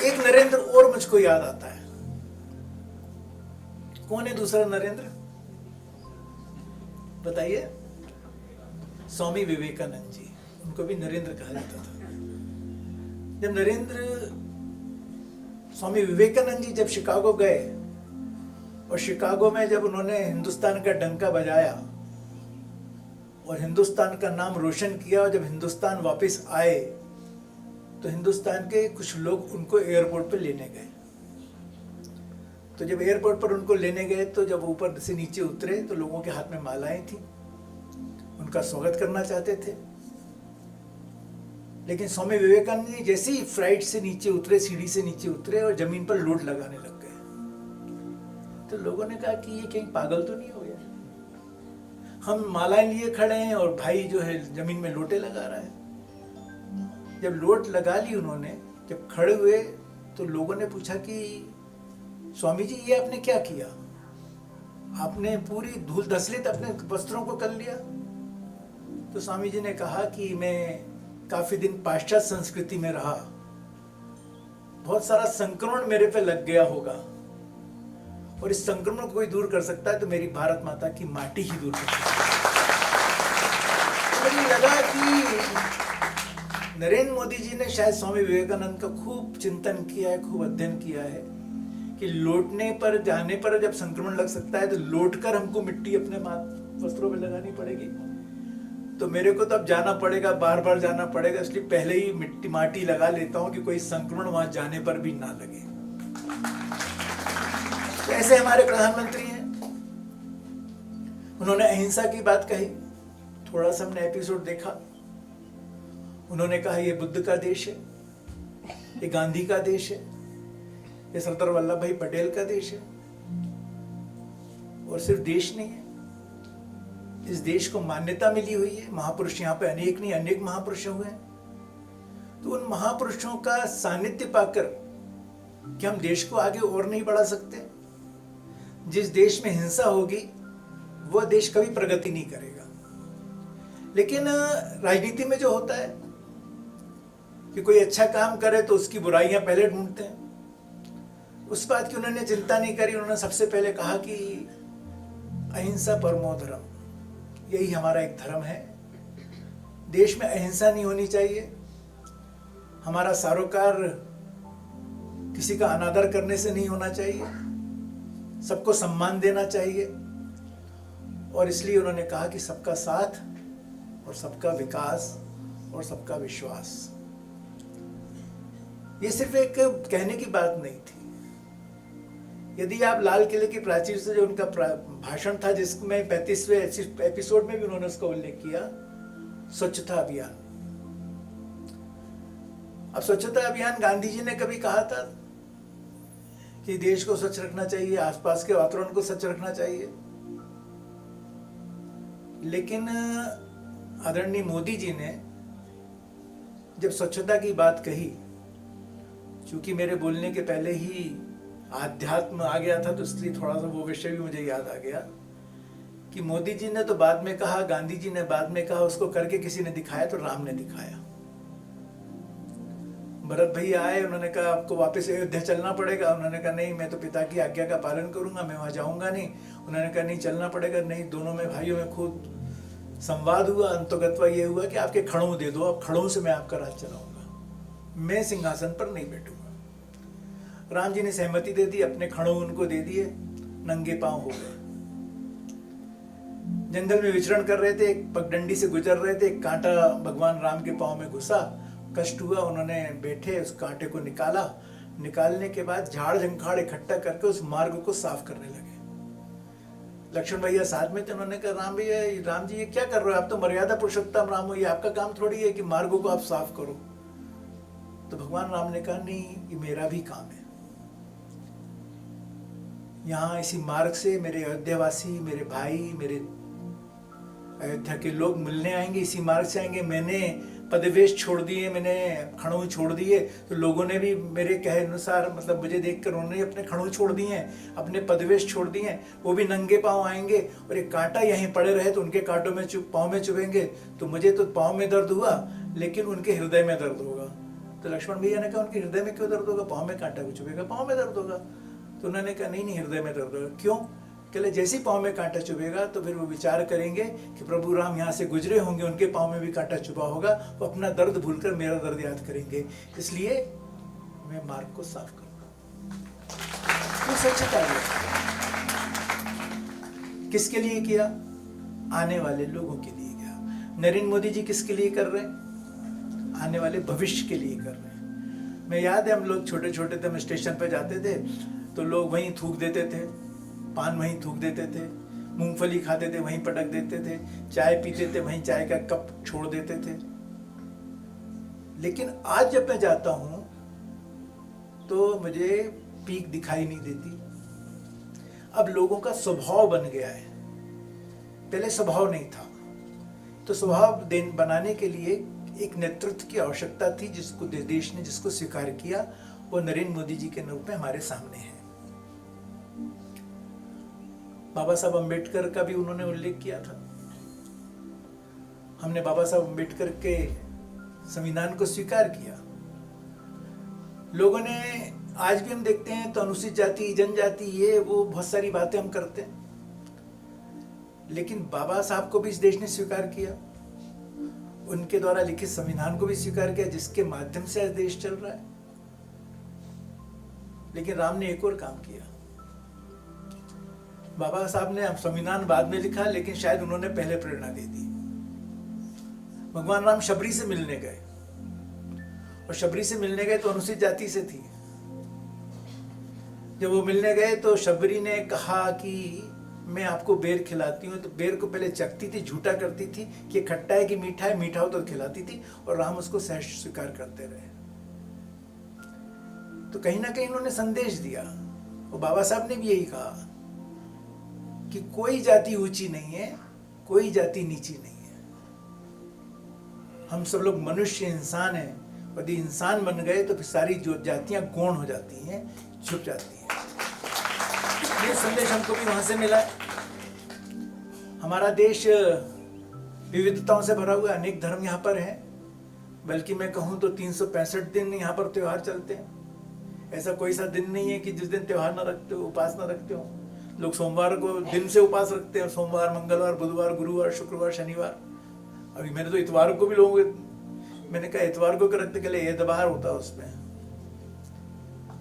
एक नरेंद्र और मुझको याद आता है। कौन है दूसरा नरेंद्र? बताइए। स्वामी विवेकानंद जी, उनको भी नरेंद्र कहा जाता था। जब स्वामी विवेकानंद जी जब शिकागो गए और शिकागो में जब उन्होंने हिंदुस्तान का डंका बजाया और हिंदुस्तान का नाम रोशन किया, और जब हिंदुस्तान वापस आए तो हिंदुस्तान के कुछ लोग उनको एयरपोर्ट पर लेने गए। तो जब एयरपोर्ट पर उनको लेने गए तो जब ऊपर से नीचे उतरे तो लोगों के हाथ में मालाएं थी, उनका स्वागत करना चाहते थे। लेकिन स्वामी विवेकानंद जी जैसे ही फ्लाइट से नीचे उतरे, सीढ़ी से नीचे उतरे और जमीन पर लोट लगाने लग गए, तो लोगों ने कहा कि ये कहीं पागल तो नहीं हो गया, हम मालाएं लिए खड़े हैं और भाई जो है जमीन में लोटे लगा रहा है। जब लोट लगा ली उन्होंने, जब खड़े हुए तो लोगों ने पूछा कि स्वामी जी ये आपने क्या किया, आपने पूरी धूल धसलित अपने वस्त्रों को कर लिया। तो स्वामी जी ने कहा कि मैं काफी दिन पाश्चात्य संस्कृति में रहा, बहुत सारा संक्रमण मेरे पे लग गया होगा, और इस संक्रमण को कोई दूर कर सकता है तो मेरी भारत माता की माटी ही दूर कर सकती है। मुझे लगा कि नरेंद्र मोदी जी ने शायद स्वामी विवेकानंद का खूब चिंतन किया है, खूब अध्ययन किया है कि लौटने पर, जाने पर जब संक्रमण लग सकता है तो लौटकर हमको मिट्टी अपने वस्त्रों में लगानी पड़ेगी, तो मेरे को तो अब जाना पड़ेगा, बार बार जाना पड़ेगा, इसलिए पहले ही माटी लगा लेता हूं कि कोई संक्रमण वहां जाने पर भी ना लगे। तो ऐसे हमारे प्रधानमंत्री हैं, उन्होंने अहिंसा की बात कही, थोड़ा सा हमने एपिसोड देखा, उन्होंने कहा ये बुद्ध का देश है, ये गांधी का देश है, ये सरदार वल्लभ भाई पटेल का देश है, और सिर्फ देश नहीं है, इस देश को मान्यता मिली हुई है, महापुरुष यहाँ पे अनेक नहीं अनेक महापुरुष हुए हैं। तो उन महापुरुषों का सानिध्य पाकर क्या हम देश को आगे और नहीं बढ़ा सकते? जिस देश में हिंसा होगी वो देश कभी प्रगति नहीं करेगा। लेकिन राजनीति में जो होता है कि कोई अच्छा काम करे तो उसकी बुराइयां पहले ढूंढते हैं, उस बात की उन्होंने चिंता नहीं करी। उन्होंने सबसे पहले कहा कि अहिंसा परमो धर्म, यही हमारा एक धर्म है, देश में अहिंसा नहीं होनी चाहिए, हमारा सरोकार किसी का अनादर करने से नहीं होना चाहिए, सबको सम्मान देना चाहिए, और इसलिए उन्होंने कहा कि सबका साथ और सबका विकास और सबका विश्वास। ये सिर्फ एक कहने की बात नहीं थी। यदि आप लाल किले की प्राचीर से जो उनका भाषण था, जिसमें 35वें एपिसोड में भी उन्होंने उसका उल्लेख किया, स्वच्छता अभियान। अब स्वच्छता अभियान, गांधी जी ने कभी कहा था कि देश को स्वच्छ रखना चाहिए, आसपास के वातावरण को स्वच्छ रखना चाहिए, लेकिन आदरणीय मोदी जी ने जब स्वच्छता की बात कही, चूंकि मेरे बोलने के पहले ही आध्यात्म आ गया था तो इसलिए थोड़ा सा वो विषय भी मुझे याद आ गया कि मोदी जी ने तो बाद में कहा, गांधी जी ने बाद में कहा, उसको करके किसी ने दिखाया तो राम ने दिखाया। भरत भैया आए, उन्होंने कहा आपको वापस अयोध्या चलना पड़ेगा। उन्होंने कहा नहीं, मैं तो पिता की आज्ञा का पालन करूंगा, मैं वहां जाऊंगा नहीं। उन्होंने कहा नहीं, चलना पड़ेगा। नहीं, दोनों में भाइयों में खूब संवाद हुआ। अंतोगत्वा ये हुआ कि आपके खड़ों दे दो, अब खड़ों से मैं आपका राज चलाऊंगा, मैं सिंहासन पर नहीं बैठूंगा। राम जी ने सहमति दे दी, अपने खड़ों उनको दे दिए, नंगे पांव हो गए। जंगल में विचरण कर रहे थे, एक पगडंडी से गुजर रहे थे, एक कांटा भगवान राम के पांव में घुसा, कष्ट हुआ, उन्होंने बैठे उस कांटे को निकाला। निकालने के बाद झाड़ झंखाड़ इकट्ठा करके उस मार्ग को साफ करने लगे। लक्ष्मण भैया साथ में थे, उन्होंने कहा राम जी ये क्या कर रहे हो, आप तो मर्यादा पुरुषोत्तम राम हो, ये आपका काम थोड़ी है कि मार्गों को आप साफ करो। तो भगवान राम ने कहा नहीं, ये मेरा भी काम है। यहाँ इसी मार्ग से मेरे अयोध्यावासी, मेरे भाई, मेरे अयोध्या के लोग मिलने आएंगे, इसी मार्ग से आएंगे। मैंने पदवेश छोड़ दिए, मैंने खड़ों छोड़ दिए, तो लोगों ने भी मेरे कहे अनुसार, मतलब मुझे देखकर उन्होंने अपने खड़ों छोड़ दिए हैं, अपने पदवेश छोड़ दिए हैं। वो भी नंगे पांव आएंगे और एक कांटा यहीं पड़े रहे तो उनके कांटों में पाँव में चुभेंगे, तो मुझे तो पाँव में दर्द हुआ, लेकिन उनके हृदय में दर्द होगा। तो लक्ष्मण भैया ने कहा उनके हृदय में क्यों दर्द होगा, पाँव में कांटा भी चुभेगा, पाँव में दर्द होगा। तो उन्होंने कहा नहीं, हृदय में दर्द होगा। क्यों? कहले जैसे ही पाँव में कांटा चुभेगा तो फिर वो विचार करेंगे कि प्रभु राम यहाँ से गुजरे होंगे, उनके पाँव में भी कांटा चुभा होगा, वो अपना दर्द भूलकर मेरा दर्द याद करेंगे, इसलिए मैं मार्ग को साफ करूंगा। ये स्वच्छता है। किसके लिए किया? आने वाले लोगों के लिए किया। नरेंद्र मोदी जी किसके लिए कर रहे हैं? आने वाले भविष्य के लिए कर रहे हैं। मैं याद है, हम लोग छोटे छोटे थे, हम स्टेशन पर जाते थे तो लोग वहीं थूक देते थे, पान वहीं थूक देते थे, मूंगफली खाते थे वहीं पटक देते थे, चाय पीते थे वहीं चाय का कप छोड़ देते थे। लेकिन आज जब मैं जाता हूं तो मुझे पीक दिखाई नहीं देती। अब लोगों का स्वभाव बन गया है, पहले स्वभाव नहीं था। तो स्वभाव बनाने के लिए एक नेतृत्व की आवश्यकता थी, जिसको देश ने जिसको स्वीकार किया, वो नरेंद्र मोदी जी के रूप में हमारे सामने है। बाबा साहब अम्बेडकर का भी उन्होंने उल्लेख किया था। हमने बाबा साहब अम्बेडकर के संविधान को स्वीकार किया। लोगों ने, आज भी हम देखते हैं तो अनुसूचित जाति, जनजाति, ये वो बहुत सारी बातें हम करते हैं, लेकिन बाबा साहब को भी इस देश ने स्वीकार किया, उनके द्वारा लिखित संविधान को भी स्वीकार किया, जिसके माध्यम से आज देश चल रहा है। लेकिन राम ने एक और काम किया। बाबा साहब ने संविधान बाद में लिखा, लेकिन शायद उन्होंने पहले प्रेरणा दे दी। भगवान राम शबरी से मिलने गए, और शबरी से मिलने गए तो अनुसूचित जाति से थी। जब वो मिलने गए तो शबरी ने कहा कि मैं आपको बेर खिलाती हूँ, तो बेर को पहले चखती थी, झूठा करती थी कि खट्टा है कि मीठा है, मीठा हो तो खिलाती थी, और राम उसको सहज स्वीकार करते रहे। तो कहीं ना कहीं उन्होंने संदेश दिया। और बाबा साहब ने भी यही कहा कि कोई जाति ऊंची नहीं है, कोई जाति नीची नहीं है, हम सब लोग मनुष्य इंसान हैं। यदि इंसान बन गए तो फिर सारी जो जातियां गौण हो जाती हैं, छुप जाती हैं। ये संदेश हमको भी वहां से मिला। हमारा देश विविधताओं से भरा हुआ, अनेक धर्म यहाँ पर हैं, बल्कि मैं कहूँ तो 365 दिन यहाँ पर त्योहार चलते हैं। ऐसा कोई सा दिन नहीं है कि जिस दिन त्योहार न रखते हो, उपास न रखते हो। लोग सोमवार को दिन से उपास रखते हैं, सोमवार, मंगलवार, बुधवार, गुरुवार, शुक्रवार, शनिवार। अभी मैंने तो इतवार को भी लोगों, मैंने कहा इतवार को रखते के लिए एतबार होता है उसमें।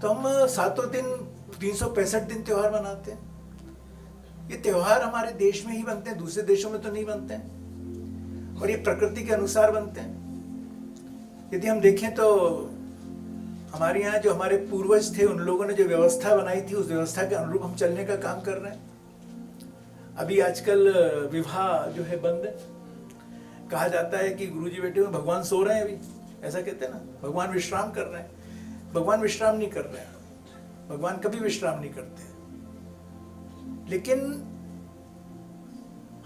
तो हम 7 दिन 365 दिन त्योहार मनाते हैं। ये त्योहार हमारे देश में ही बनते हैं, दूसरे देशों में तो नहीं बनते हैं, और ये प्रकृति के अनुसार बनते हैं। यदि हम देखें तो हमारे यहाँ जो हमारे पूर्वज थे, उन लोगों ने जो व्यवस्था बनाई थी, उस व्यवस्था के अनुरूप हम चलने का काम कर रहे हैं। अभी आजकल विवाह जो है बंद है। कहा जाता है कि गुरुजी बैठे हुए, भगवान सो रहे हैं अभी, ऐसा कहते हैं ना, भगवान विश्राम कर रहे हैं। भगवान विश्राम नहीं कर रहे हैं, भगवान कभी विश्राम नहीं करते। लेकिन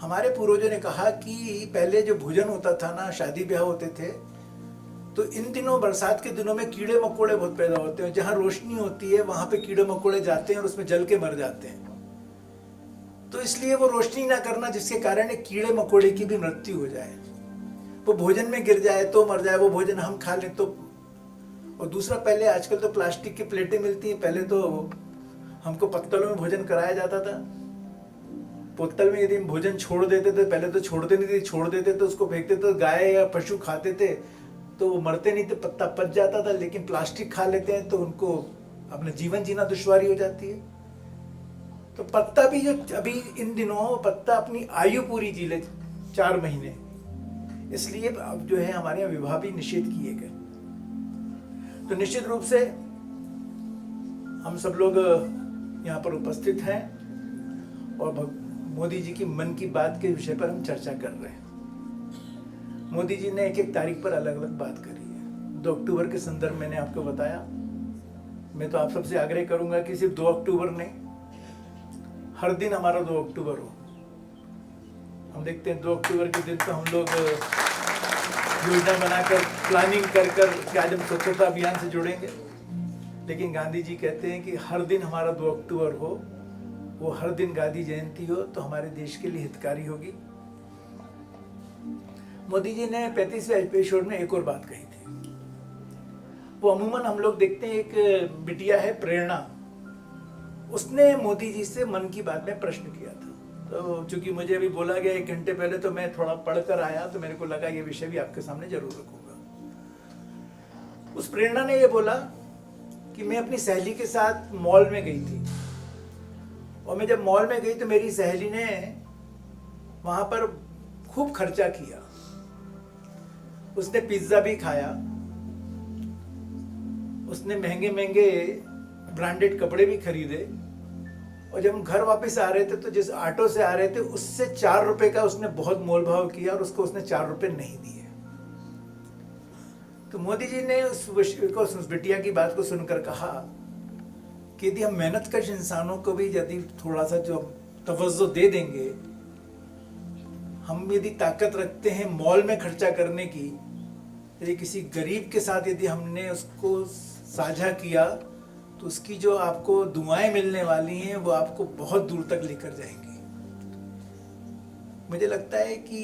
हमारे पूर्वजों ने कहा कि पहले जो भोजन होता था ना, शादी ब्याह होते थे, तो इन दिनों, बरसात के दिनों में कीड़े मकोड़े बहुत पैदा होते हैं। जहां रोशनी होती है वहां पे कीड़े मकोड़े जाते हैं और उसमें जल के मर जाते हैं। तो इसलिए वो रोशनी ना करना, जिसके कारण एक कीड़े मकोड़े की भी मृत्यु हो जाए, वो भोजन में गिर जाए तो मर जाए, वो भोजन हम खा लें तो। और दूसरा, पहले, आजकल तो प्लास्टिक की प्लेटें मिलती हैं, पहले तो हमको पत्तलों में भोजन कराया जाता था। पत्तल में यदि हम भोजन छोड़ देते थे, पहले तो छोड़ते नहीं थे, छोड़ देते तो उसको फेंकते, तो गाय या पशु खाते थे तो वो मरते नहीं थे, पत्ता पच जाता था। लेकिन प्लास्टिक खा लेते हैं तो उनको अपना जीवन जीना दुश्वारी हो जाती है। तो पत्ता भी, जो अभी इन दिनों पत्ता अपनी आयु पूरी जी ले, 4 महीने, इसलिए अब जो है हमारे यहाँ विवाह भी निषेध किए गए। तो निश्चित रूप से हम सब लोग यहाँ पर उपस्थित हैं और मोदी जी की मन की बात के विषय पर हम चर्चा कर रहे हैं। मोदी जी ने एक एक तारीख पर अलग अलग बात करी है। 2 अक्टूबर के संदर्भ मैंने आपको बताया। मैं तो आप सबसे आग्रह करूंगा कि सिर्फ 2 अक्टूबर नहीं, हर दिन हमारा 2 अक्टूबर हो। हम देखते हैं 2 अक्टूबर के दिन तो हम लोग योजना बनाकर, प्लानिंग कर कि आज हम स्वच्छता अभियान से जुड़ेंगे। लेकिन गांधी जी कहते हैं कि हर दिन हमारा 2 अक्टूबर हो, वो हर दिन गांधी जयंती हो, तो हमारे देश के लिए हितकारी होगी। मोदी जी ने 35वें एपिसोड में एक और बात कही थी। वो अमूमन हम लोग देखते हैं, एक बिटिया है प्रेरणा, उसने मोदी जी से मन की बात में प्रश्न किया था। तो चूंकि मुझे अभी बोला गया 1 घंटे पहले, तो मैं थोड़ा पढ़कर आया, तो मेरे को लगा ये विषय भी आपके सामने जरूर रखूंगा। उस प्रेरणा ने ये बोला कि मैं अपनी सहेली के साथ मॉल में गई थी, और मैं जब मॉल में गई तो मेरी सहेली ने वहां पर खूब खर्चा किया। उसने पिज्जा भी खाया, उसने महंगे महंगे ब्रांडेड कपड़े भी खरीदे, और जब हम घर वापस आ रहे थे तो जिस ऑटो से आ रहे थे उससे 4 रुपए का उसने बहुत मोल भाव किया, और उसको उसने 4 रुपए नहीं दिए। तो तो मोदी जी ने उस बिटिया की बात को सुनकर कहा कि यदि हम मेहनतकश इंसानों को भी यदि थोड़ा सा जो तवज्जो दे देंगे, हम यदि ताकत रखते हैं मॉल में खर्चा करने की, यदि किसी गरीब के साथ यदि हमने उसको साझा किया तो उसकी जो आपको दुआएं मिलने वाली हैं वो आपको बहुत दूर तक लेकर जाएंगी। मुझे लगता है कि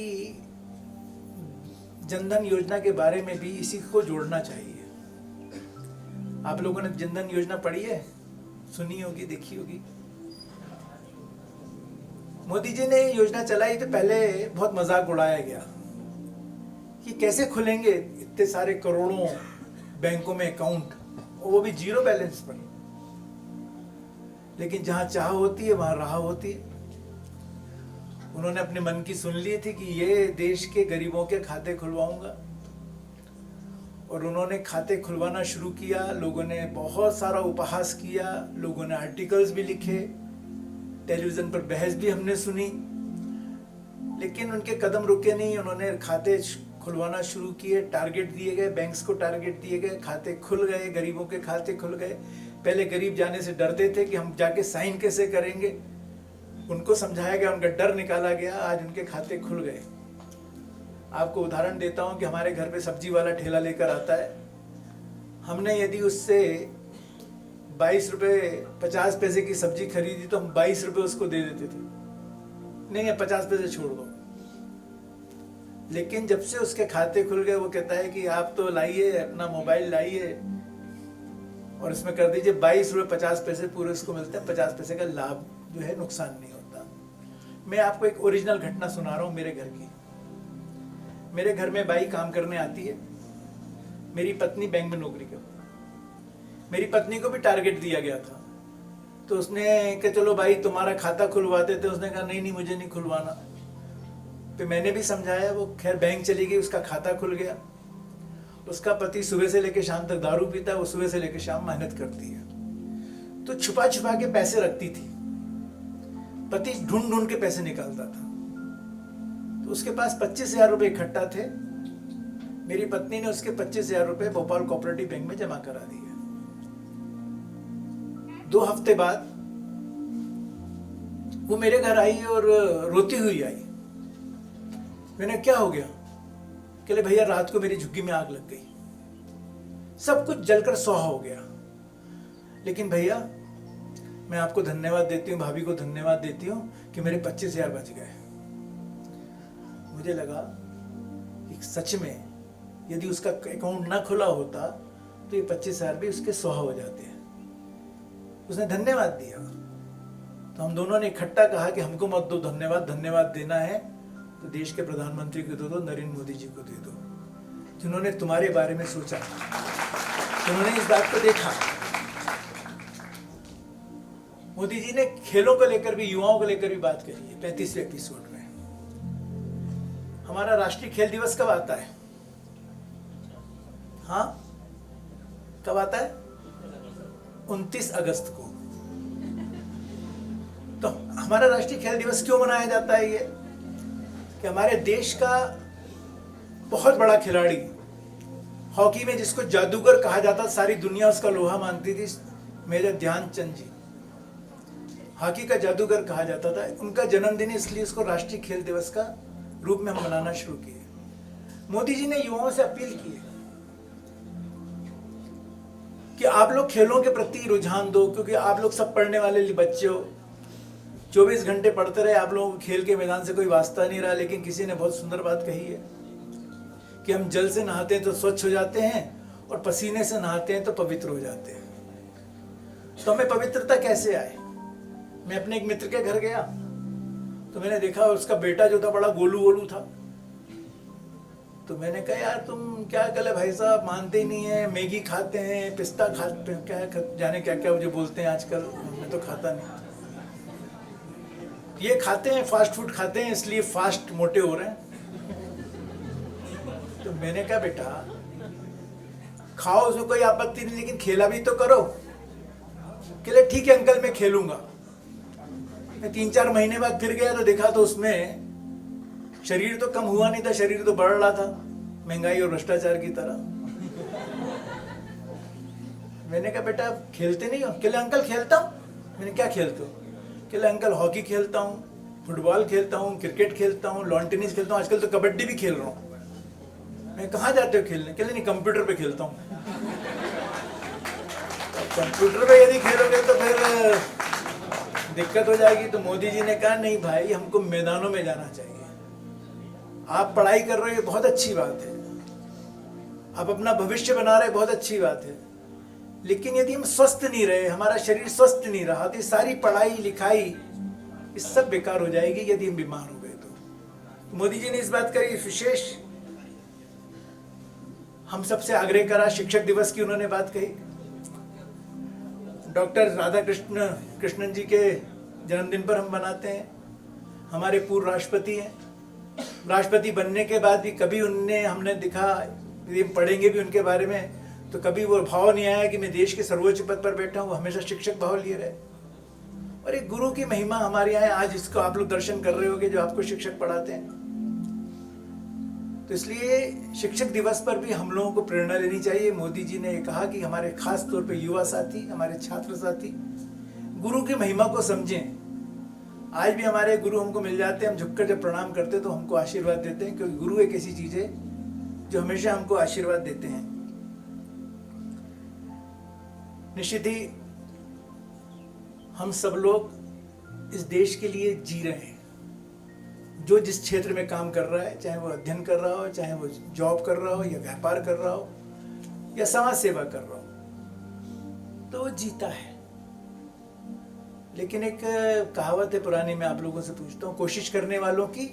जनधन योजना के बारे में भी इसी को जोड़ना चाहिए। आप लोगों ने जनधन योजना पढ़ी है, सुनी होगी, देखी होगी। मोदी जी ने योजना चलाई तो पहले बहुत मजाक उड़ाया गया कि कैसे खुलेंगे इतने सारे करोड़ों बैंकों में अकाउंट, और वो भी जीरो बैलेंस पर। लेकिन जहां चाह होती है वहां राह होती है। उन्होंने अपने मन की सुन ली थी कि ये देश के गरीबों के खाते खुलवाऊंगा, और उन्होंने खाते खुलवाना शुरू किया। लोगों ने बहुत सारा उपहास किया, लोगों ने आर्टिकल्स भी लिखे, टेलीविजन पर बहस भी हमने सुनी, लेकिन उनके कदम रुके नहीं। उन्होंने खाते खुलवाना शुरू किए, टारगेट दिए गए, बैंक्स को टारगेट दिए गए, खाते खुल गए, गरीबों के खाते खुल गए। पहले गरीब जाने से डरते थे कि हम जाके साइन कैसे करेंगे, उनको समझाया गया, उनका डर निकाला गया, आज उनके खाते खुल गए। आपको उदाहरण देता हूं कि हमारे घर पे सब्जी वाला ठेला लेकर आता है, हमने यदि उससे 22 रुपये 50 पैसे की सब्जी खरीदी तो हम 22 रुपये उसको दे देते थे, नहीं है 50 पैसे छोड़ दो। लेकिन जब से उसके खाते खुल गए वो कहता है कि आप तो लाइए, अपना मोबाइल लाइए और इसमें कर दीजिए 22 रुपये 50 पैसे पूरे उसको मिलते हैं। 50 पैसे का लाभ जो है, नुकसान नहीं होता। मैं आपको एक ओरिजिनल घटना सुना रहा हूँ मेरे घर की। मेरे घर में बाई काम करने आती है, मेरी पत्नी बैंक में नौकरी करती है। मेरी पत्नी को भी टारगेट दिया गया था, तो उसने कहा चलो भाई तुम्हारा खाता खुलवाते थे। उसने कहा नहीं मुझे नहीं खुलवाना। फिर मैंने भी समझाया, वो खैर बैंक चली गई, उसका खाता खुल गया। उसका पति सुबह से लेकर शाम तक दारू पीता है, वो सुबह से लेकर शाम मेहनत करती है, तो छुपा छुपा के पैसे रखती थी। पति ढूंढ ढूंढ के पैसे निकालता था, तो उसके पास 25,000 रुपये इकट्ठा थे। मेरी पत्नी ने उसके 25,000 रुपये भोपाल कोऑपरेटिव बैंक में जमा करा दिए। 2 हफ्ते बाद वो मेरे घर आई और रोती हुई आई। मैंने क्या हो गया? कहले भैया रात को मेरी झुग्गी में आग लग गई, सब कुछ जलकर सुहा हो गया। लेकिन भैया मैं आपको धन्यवाद देती हूँ, भाभी को धन्यवाद देती हूँ कि मेरे 25,000 बच गए। मुझे लगा कि सच में यदि उसका अकाउंट ना खुला होता तो ये 25,000 भी उसके सुहा हो जाते हैं। उसने धन्यवाद दिया, तो हम दोनों ने इकट्ठा कहा कि हमको मत दो धन्यवाद, धन्यवाद देना है तो देश के प्रधानमंत्री को दे दो, नरेंद्र मोदी जी को दे दो, जिन्होंने तुम्हारे बारे में सोचा, जिन्होंने इस बात को देखा। मोदी जी ने खेलों को लेकर भी, युवाओं को लेकर भी बात करी है 35वें एपिसोड में। हमारा राष्ट्रीय खेल दिवस कब आता है? हाँ कब आता है? 29 अगस्त को। तो हमारा राष्ट्रीय खेल दिवस क्यों मनाया जाता है? ये कि हमारे देश का बहुत बड़ा खिलाड़ी, हॉकी में जिसको जादूगर कहा जाता, सारी दुनिया उसका लोहा मानती थी, मेजर ध्यानचंद जी हॉकी का जादूगर कहा जाता था। उनका जन्मदिन, इसलिए उसको राष्ट्रीय खेल दिवस का रूप में हम मनाना शुरू किए। मोदी जी ने युवाओं से अपील की है कि आप लोग खेलों के प्रति रुझान दो, क्योंकि आप लोग सब पढ़ने वाले बच्चे हो, 24 घंटे पढ़ते रहे, आप लोगों को खेल के मैदान से कोई वास्ता नहीं रहा। लेकिन किसी ने बहुत सुंदर बात कही है कि हम जल से नहाते हैं तो स्वच्छ हो जाते हैं, और पसीने से नहाते हैं तो पवित्र हो जाते हैं। तो हमें पवित्रता कैसे आए? मैं अपने एक मित्र के घर गया तो मैंने देखा उसका बेटा जो था बड़ा गोलू गोलू था। तो मैंने कहा यार तुम क्या कल भाई साहब, मानते ही नहीं है, मैगी खाते हैं, पिस्ता खाते हैं, क्या जाने क्या क्या मुझे बोलते हैं आजकल, मैं तो खाता नहीं। ये खाते हैं, फास्ट फूड खाते हैं, इसलिए फास्ट मोटे हो रहे हैं। तो मैंने कहा बेटा खाओ, उसमें कोई आपत्ति नहीं, लेकिन खेला भी तो करो। कहले ठीक है अंकल मैं खेलूंगा। मैं 3-4 महीने बाद फिर गया तो देखा तो उसमें शरीर तो कम हुआ नहीं था, शरीर तो बढ़ रहा था, महंगाई और भ्रष्टाचार की तरह। मैंने कहा बेटा आप खेलते नहीं हो? कहले अंकल खेलता हूँ। मैंने क्या खेलते हो? कहले अंकल हॉकी खेलता हूँ, फुटबॉल खेलता हूँ, क्रिकेट खेलता हूँ, लॉन टेनिस खेलता हूँ, आजकल तो कबड्डी भी खेल रहा हूँ। मैं कहाँ जाते हो खेलने? कहले नहीं कंप्यूटर पे खेलता हूँ। कंप्यूटर पे यदि खेलोगे तो फिर दिक्कत हो जाएगी। तो मोदी जी ने कहा नहीं भाई, हमको मैदानों में जाना चाहिए। आप पढ़ाई कर रहे हो बहुत अच्छी बात है, आप अपना भविष्य बना रहे बहुत अच्छी बात है, लेकिन यदि हम स्वस्थ नहीं रहे, हमारा शरीर स्वस्थ नहीं रहा, तो ये सारी पढ़ाई लिखाई ये सब बेकार हो जाएगी यदि हम बीमार हो गए तो मोदी जी ने इस बात का विशेष हम सबसे आग्रह करा। शिक्षक दिवस की उन्होंने बात कही। डॉक्टर कृष्णन जी के जन्मदिन पर हम मनाते हैं। हमारे पूर्व राष्ट्रपति हैं, राष्ट्रपति बनने के बाद भी कभी हमने दिखा, यदि पढ़ेंगे भी उनके बारे में, तो कभी वो भाव नहीं आया कि मैं देश के सर्वोच्च पद पर बैठा हूँ। हमेशा शिक्षक भाव लिए रहे। और एक गुरु की महिमा हमारे यहाँ आज इसको आप लोग दर्शन कर रहे होगे जो आपको शिक्षक पढ़ाते हैं। तो इसलिए शिक्षक दिवस पर भी हम लोगों को प्रेरणा लेनी चाहिए। मोदी जी ने कहा कि हमारे खास तौर पे युवा साथी, हमारे छात्र साथी गुरु की महिमा को समझें। आज भी हमारे गुरु हमको मिल जाते हैं, हम झुककर जब प्रणाम करते हैं तो हमको आशीर्वाद देते हैं, क्योंकि गुरु एक ऐसी चीज है जो हमेशा हमको आशीर्वाद देते हैं। निश्चित ही हम सब लोग इस देश के लिए जी रहे हैं। जो जिस क्षेत्र में काम कर रहा है, चाहे वो अध्ययन कर रहा हो, चाहे वो जॉब कर रहा हो, या व्यापार कर रहा हो, या समाज सेवा कर रहा हो, तो वो जीता है। लेकिन एक कहावत है पुरानी, मैं आप लोगों से पूछता हूँ, कोशिश करने वालों की,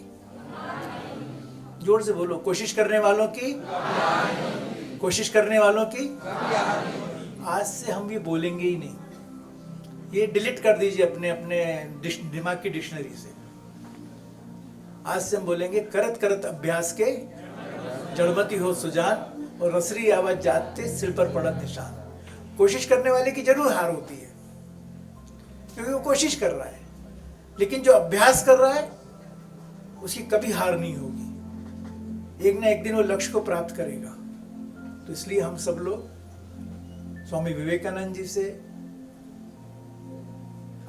जोर से बोलो, कोशिश करने वालों की, कोशिश करने वालों की। आज से हम ये बोलेंगे ही नहीं, ये डिलीट कर दीजिए अपने अपने दिमाग की डिक्शनरी से। आज से हम बोलेंगे, करत करत अभ्यास के जड़मती हो सुजान, और रसरी आवाज जाते सिर पर पड़त निशान। कोशिश करने वाले की जरूर हार होती है, क्योंकि वो कोशिश कर रहा है, लेकिन जो अभ्यास कर रहा है उसकी कभी हार नहीं होगी। एक ना एक दिन वो लक्ष्य को प्राप्त करेगा। तो इसलिए हम सब लोग स्वामी विवेकानंद जी से,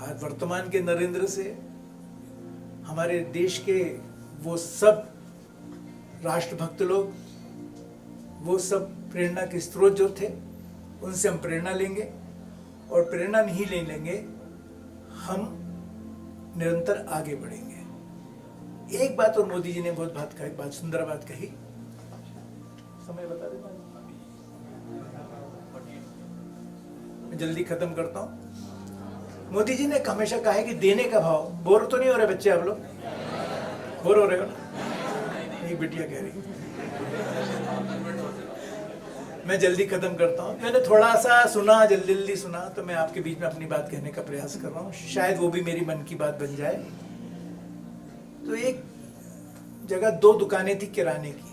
आज वर्तमान के नरेंद्र से, हमारे देश के वो सब राष्ट्रभक्त लोग, वो सब प्रेरणा के स्रोत जो थे, उनसे हम प्रेरणा लेंगे। और प्रेरणा नहीं ले लेंगे, हम निरंतर आगे बढ़ेंगे। एक बात और मोदी जी ने बहुत सुंदर बात कही। समय बता देना, मैं जल्दी खत्म करता हूं। मोदी जी ने हमेशा कहा है कि देने का भाव। बोर तो नहीं हो रहे बच्चे आप लोग? बोर हो रहे हो ना? एक बिटिया कह रही, मैं जल्दी खत्म करता हूँ। मैंने थोड़ा सा सुना, जल्दी सुना, तो मैं आपके बीच में अपनी बात कहने का प्रयास कर रहा हूँ, शायद वो भी मेरी मन की बात बन जाए। तो एक जगह दो दुकानें थी किराने की।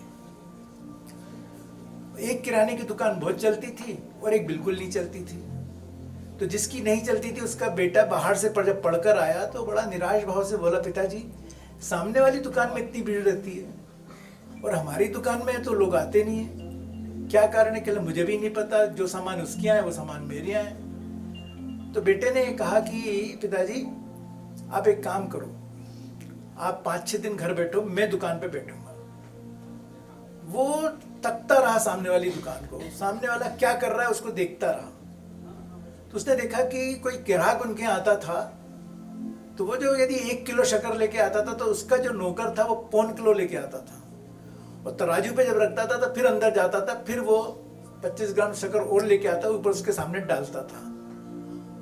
एक किराने की दुकान बहुत चलती थी और एक बिल्कुल नहीं चलती थी। तो जिसकी नहीं चलती थी उसका बेटा बाहर से जब पढ़कर आया तो बड़ा निराश भाव से बोला, पिताजी सामने वाली दुकान में इतनी भीड़ रहती है और हमारी दुकान में तो लोग आते नहीं है, क्या कारण है? कहले मुझे भी नहीं पता, जो सामान उसके यहाँ है वो सामान मेरे यहाँ है। तो बेटे ने कहा कि पिताजी आप एक काम करो, आप 5-6 दिन घर बैठो, मैं दुकान पे बैठूंगा। वो तकता रहा सामने वाली दुकान को, सामने वाला क्या कर रहा है उसको देखता रहा। तो उसने देखा कि कोई ग्राहक उनके यहाँ आता था, तो वो जो यदि 1 किलो शक्कर लेके आता था तो उसका जो नौकर था वो 1.25 किलो लेके आता था, और तराजू पे जब रखता था तो फिर अंदर जाता था, फिर वो 25 ग्राम शक्कर और लेके आता, ऊपर उसके सामने डालता था।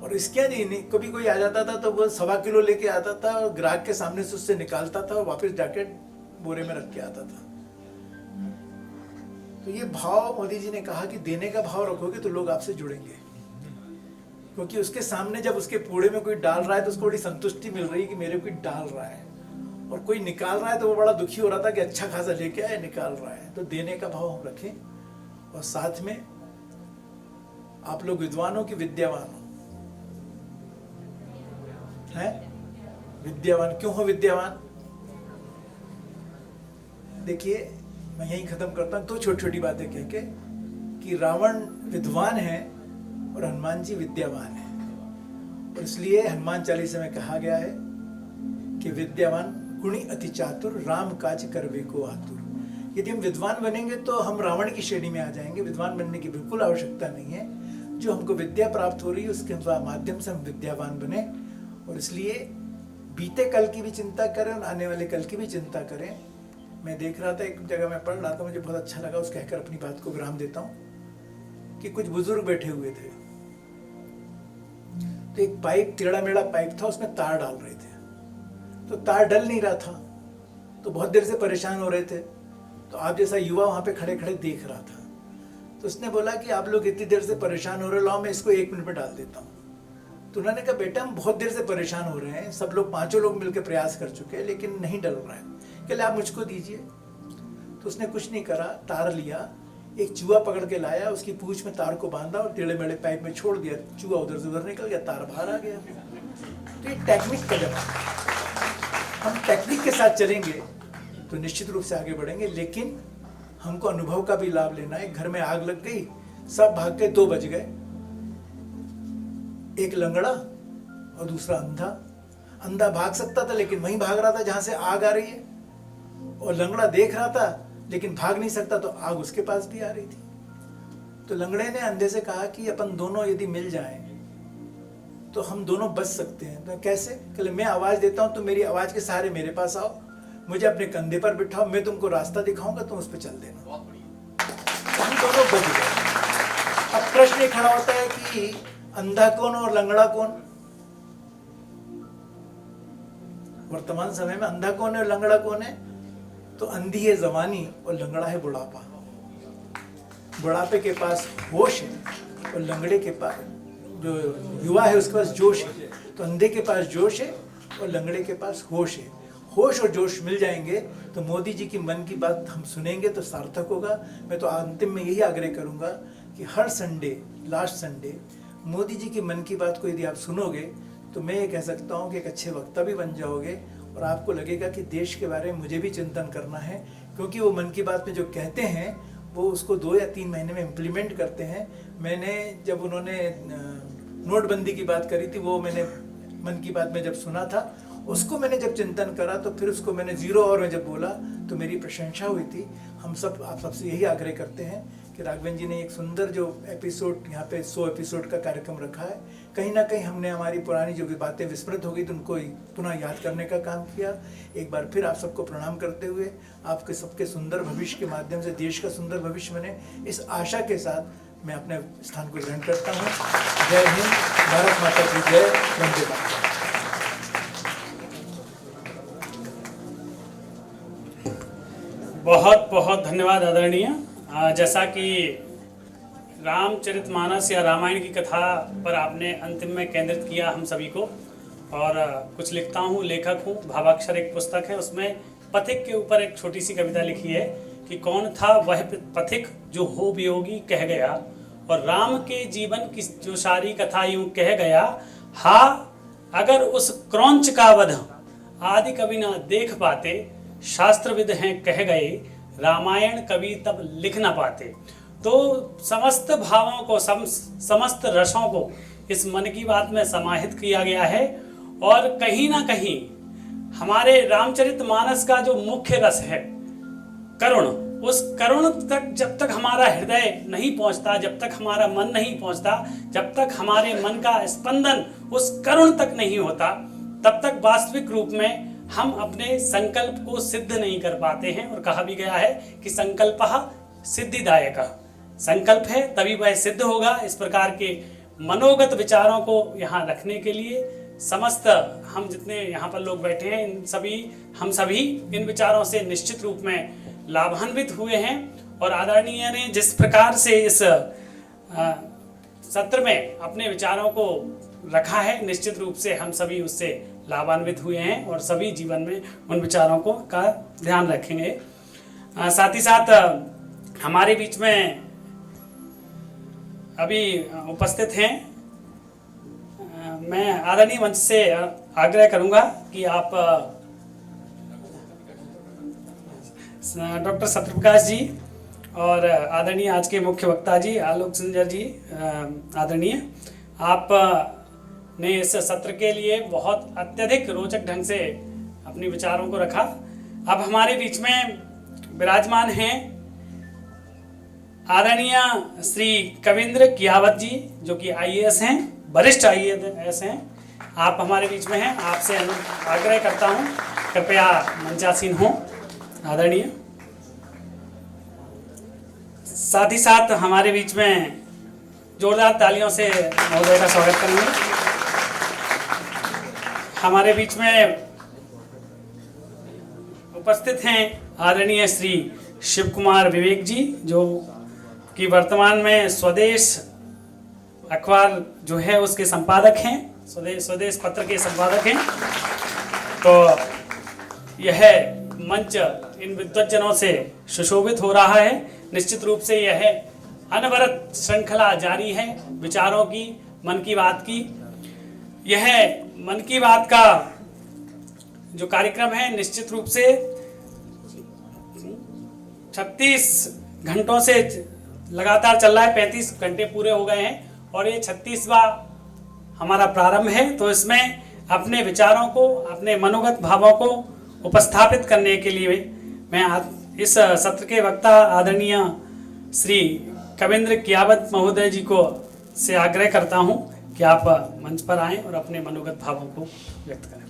और इसके नहीं, कभी कोई आ जाता था तो वो 1.25 किलो लेके आता था और ग्राहक के सामने से उससे निकालता था और वापस जाके बोरे में रख के आता था। तो ये भाव मोदी जी ने कहा कि देने का भाव रखोगे तो लोग आपसे जुड़ेंगे, क्योंकि उसके सामने जब उसके पूड़े में कोई डाल रहा है तो उसको बड़ी संतुष्टि मिल रही है कि मेरे कोई डाल रहा है, और कोई निकाल रहा है तो वो बड़ा दुखी हो रहा था कि अच्छा खासा लेके आए, निकाल रहा है। तो देने का भाव हम रखें। और साथ में आप लोग विद्वानों की विद्यावान हो, हैं? विद्यावान क्यों हो? विद्यावान देखिए, मैं यही खत्म करता हूं। तो छोटी छोटी बातें कह के कि रावण विद्वान है और हनुमान जी विद्यावान है। और इसलिए हनुमान चालीसा में कहा गया है कि विद्यावान गुणी अति चातुर, राम काज करवे को आतुर। यदि हम विद्वान बनेंगे तो हम रावण की श्रेणी में आ जाएंगे। विद्वान बनने की बिल्कुल आवश्यकता नहीं है। जो हमको विद्या प्राप्त हो रही है उसके माध्यम से हम विद्यावान बने। और इसलिए बीते कल की भी चिंता करें और आने वाले कल की भी चिंता करें। मैं देख रहा था, एक जगह मैं पढ़ रहा था, मुझे बहुत अच्छा लगा, उस कहकर अपनी बात को विराम देता हूँ कि कुछ बुजुर्ग बैठे हुए थे, तो एक पाइप, टेढ़ा मेढ़ा पाइप था, उसमें तार डाल रहे थे, तो तार डल नहीं रहा था, तो बहुत देर से परेशान हो रहे थे। तो आप जैसा युवा वहां पे खड़े खड़े देख रहा था, तो उसने बोला कि आप लोग इतनी देर से परेशान हो रहे, लाओ मैं इसको 1 मिनट में डाल देता हूँ। तो उन्होंने कहा बेटा हम बहुत देर से परेशान हो रहे हैं, सब लोग 5 लोग मिलकर प्रयास कर चुके हैं लेकिन नहीं डल रहा है, कहले आप मुझको दीजिए। तो उसने कुछ नहीं करा, तार लिया, एक चूहा पकड़ के लाया, उसकी पूंछ में तार को बांधा और टेढ़े मेढ़े पाइप में छोड़ दिया। चूहा उधर से उधर निकल गया, तार बाहर आ गया। तो ये टेक्निक का जमाना। हम टेक्निक के साथ चलेंगे तो निश्चित रूप से आगे बढ़ेंगे, लेकिन हमको अनुभव का भी लाभ लेना है। घर में आग लग गई, सब भाग के 2 बज गए, एक लंगड़ा और दूसरा अंधा। अंधा भाग सकता था लेकिन वहीं भाग रहा था जहां से आग आ रही है, और लंगड़ा देख रहा था लेकिन भाग नहीं सकता, तो आग उसके पास भी आ रही थी। तो लंगड़े ने अंधे से कहा कि अपन दोनों यदि मिल जाएं तो हम दोनों बच सकते हैं। तो कैसे? कहले मैं आवाज देता हूं, तुम मेरी आवाज के सहारे मेरे पास आओ, मुझे अपने कंधे पर बिठाओ, मैं तुमको रास्ता दिखाऊंगा, तुम उस पर चल देना। तो हम दोनों बच गए। अब प्रश्न ये खड़ा होता है कि अंधा कौन और लंगड़ा कौन? वर्तमान समय में अंधा कौन है और लंगड़ा कौन है? तो अंधी है जवानी और लंगड़ा है बुढ़ापा। बुढ़ापे के पास होश है और लंगड़े के पास, जो युवा है उसके पास जोश है। तो अंधे के पास जोश है और लंगड़े के पास होश है। होश और जोश मिल जाएंगे तो मोदी जी की मन की बात हम सुनेंगे तो सार्थक होगा। मैं तो अंतिम में यही आग्रह करूंगा कि हर Sunday, last Sunday, Modi ji की मन की बात को यदि आप सुनोगे तो मैं ये कह सकता हूँ कि एक अच्छे वक्ता भी बन जाओगे और आपको लगेगा कि देश के बारे में मुझे भी चिंतन करना है, क्योंकि वो मन की बात में जो कहते हैं वो उसको 2 या 3 महीने में इम्प्लीमेंट करते हैं। मैंने जब उन्होंने नोटबंदी की बात करी थी, वो मैंने मन की बात में जब सुना था, उसको मैंने जब चिंतन करा तो फिर उसको मैंने 0 आवर में जब बोला तो मेरी प्रशंसा हुई थी। हम सब, आप सबसे यही आग्रह करते हैं कि राघवेंद्र जी ने एक सुंदर जो एपिसोड यहाँ पे 100 एपिसोड का कार्यक्रम रखा है, कहीं ना कहीं हमने हमारी पुरानी जो भी बातें विस्मृत हो गई तो उनको पुनः याद करने का काम किया। एक बार फिर आप सबको प्रणाम करते हुए आपके सबके सुंदर भविष्य के माध्यम से देश का सुंदर भविष्य बने, इस आशा के साथ मैं अपने स्थान को ग्रहण करता हूँ। जय हिंद, भारत माता की जय, वंदे मातरम। बहुत बहुत धन्यवाद आदरणीय। जैसा कि रामचरितमानस या रामायण की कथा पर आपने अंतिम में केंद्रित किया हम सभी को, और कुछ लिखता हूँ, लेखक हूँ, भावाक्षर एक पुस्तक है, उसमें पथिक के ऊपर एक छोटी सी कविता लिखी है कि कौन था वह पथिक जो हो वियोगी कह गया, और राम के जीवन की जो सारी कथा यूं कह गया, हा अगर उस क्रौंच का वध आदि कवि ना देख पाते, शास्त्रविद हैं कह गए, रामायण कवि तब लिख ना पाते। तो समस्त भावों को, समस्त रसों को इस मन की बात में समाहित किया गया है, और कहीं ना कहीं हमारे रामचरितमानस का जो मुख्य रस है करुण, उस करुण तक जब तक हमारा हृदय नहीं पहुंचता, जब तक हमारा मन नहीं पहुंचता, जब तक हमारे मन का स्पंदन उस करुण तक नहीं होता, तब तक वास्तविक रूप में हम अपने संकल्प को सिद्ध नहीं कर पाते हैं। और कहा भी गया है कि संकल्पः सिद्धिदायकः, संकल्प है तभी वह सिद्ध होगा। इस प्रकार के मनोगत विचारों को यहाँ रखने के लिए समस्त हम जितने यहाँ पर लोग बैठे हैं, हम सभी इन विचारों से निश्चित रूप में लाभान्वित हुए हैं। और आदरणीय ने जिस प्रकार से इस सत्र में अपने विचारों को रखा है, निश्चित रूप से हम सभी उससे लाभान्वित हुए हैं और सभी जीवन में उन विचारों को का ध्यान रखेंगे। साथ ही साथ हमारे बीच में अभी उपस्थित हैं, मैं आदरणीय मंच से आग्रह करूंगा कि आप डॉक्टर सत्यप्रकाश जी और आदरणीय आज के मुख्य वक्ता जी आलोक सिंजर जी, आदरणीय आप ने इस सत्र के लिए बहुत अत्यधिक रोचक ढंग से अपने विचारों को रखा। अब हमारे बीच में विराजमान हैं आदरणीय श्री कविंद्र कियावत जी, जो कि आईएएस हैं, वरिष्ठ आईएएस हैं। आप हमारे बीच में हैं, आपसे आग्रह करता हूं कृपया मंचासीन हों आदरणीय। साथ ही साथ हमारे बीच में जोरदार तालियों से महोदय का स्वागत करेंगे। हमारे बीच में उपस्थित हैं आदरणीय श्री शिव कुमार विवेक जी, जो कि वर्तमान में स्वदेश अखबार जो है उसके संपादक हैं, स्वदेश पत्र के संपादक हैं। तो यह मंच इन विद्वज्जनों से सुशोभित हो रहा है। निश्चित रूप से यह अनवरत श्रृंखला जारी है विचारों की, मन की बात की। यह मन की बात का जो कार्यक्रम है निश्चित रूप से 36 घंटों से लगातार चल रहा है। 35 घंटे पूरे हो गए हैं और ये 36वां हमारा प्रारंभ है। तो इसमें अपने विचारों को, अपने मनोगत भावों को उपस्थापित करने के लिए मैं इस सत्र के वक्ता आदरणीय श्री कविंद्र कियावत महोदय जी को से आग्रह करता हूं कि आप मंच पर आएं और अपने मनोगत भावों को व्यक्त करें।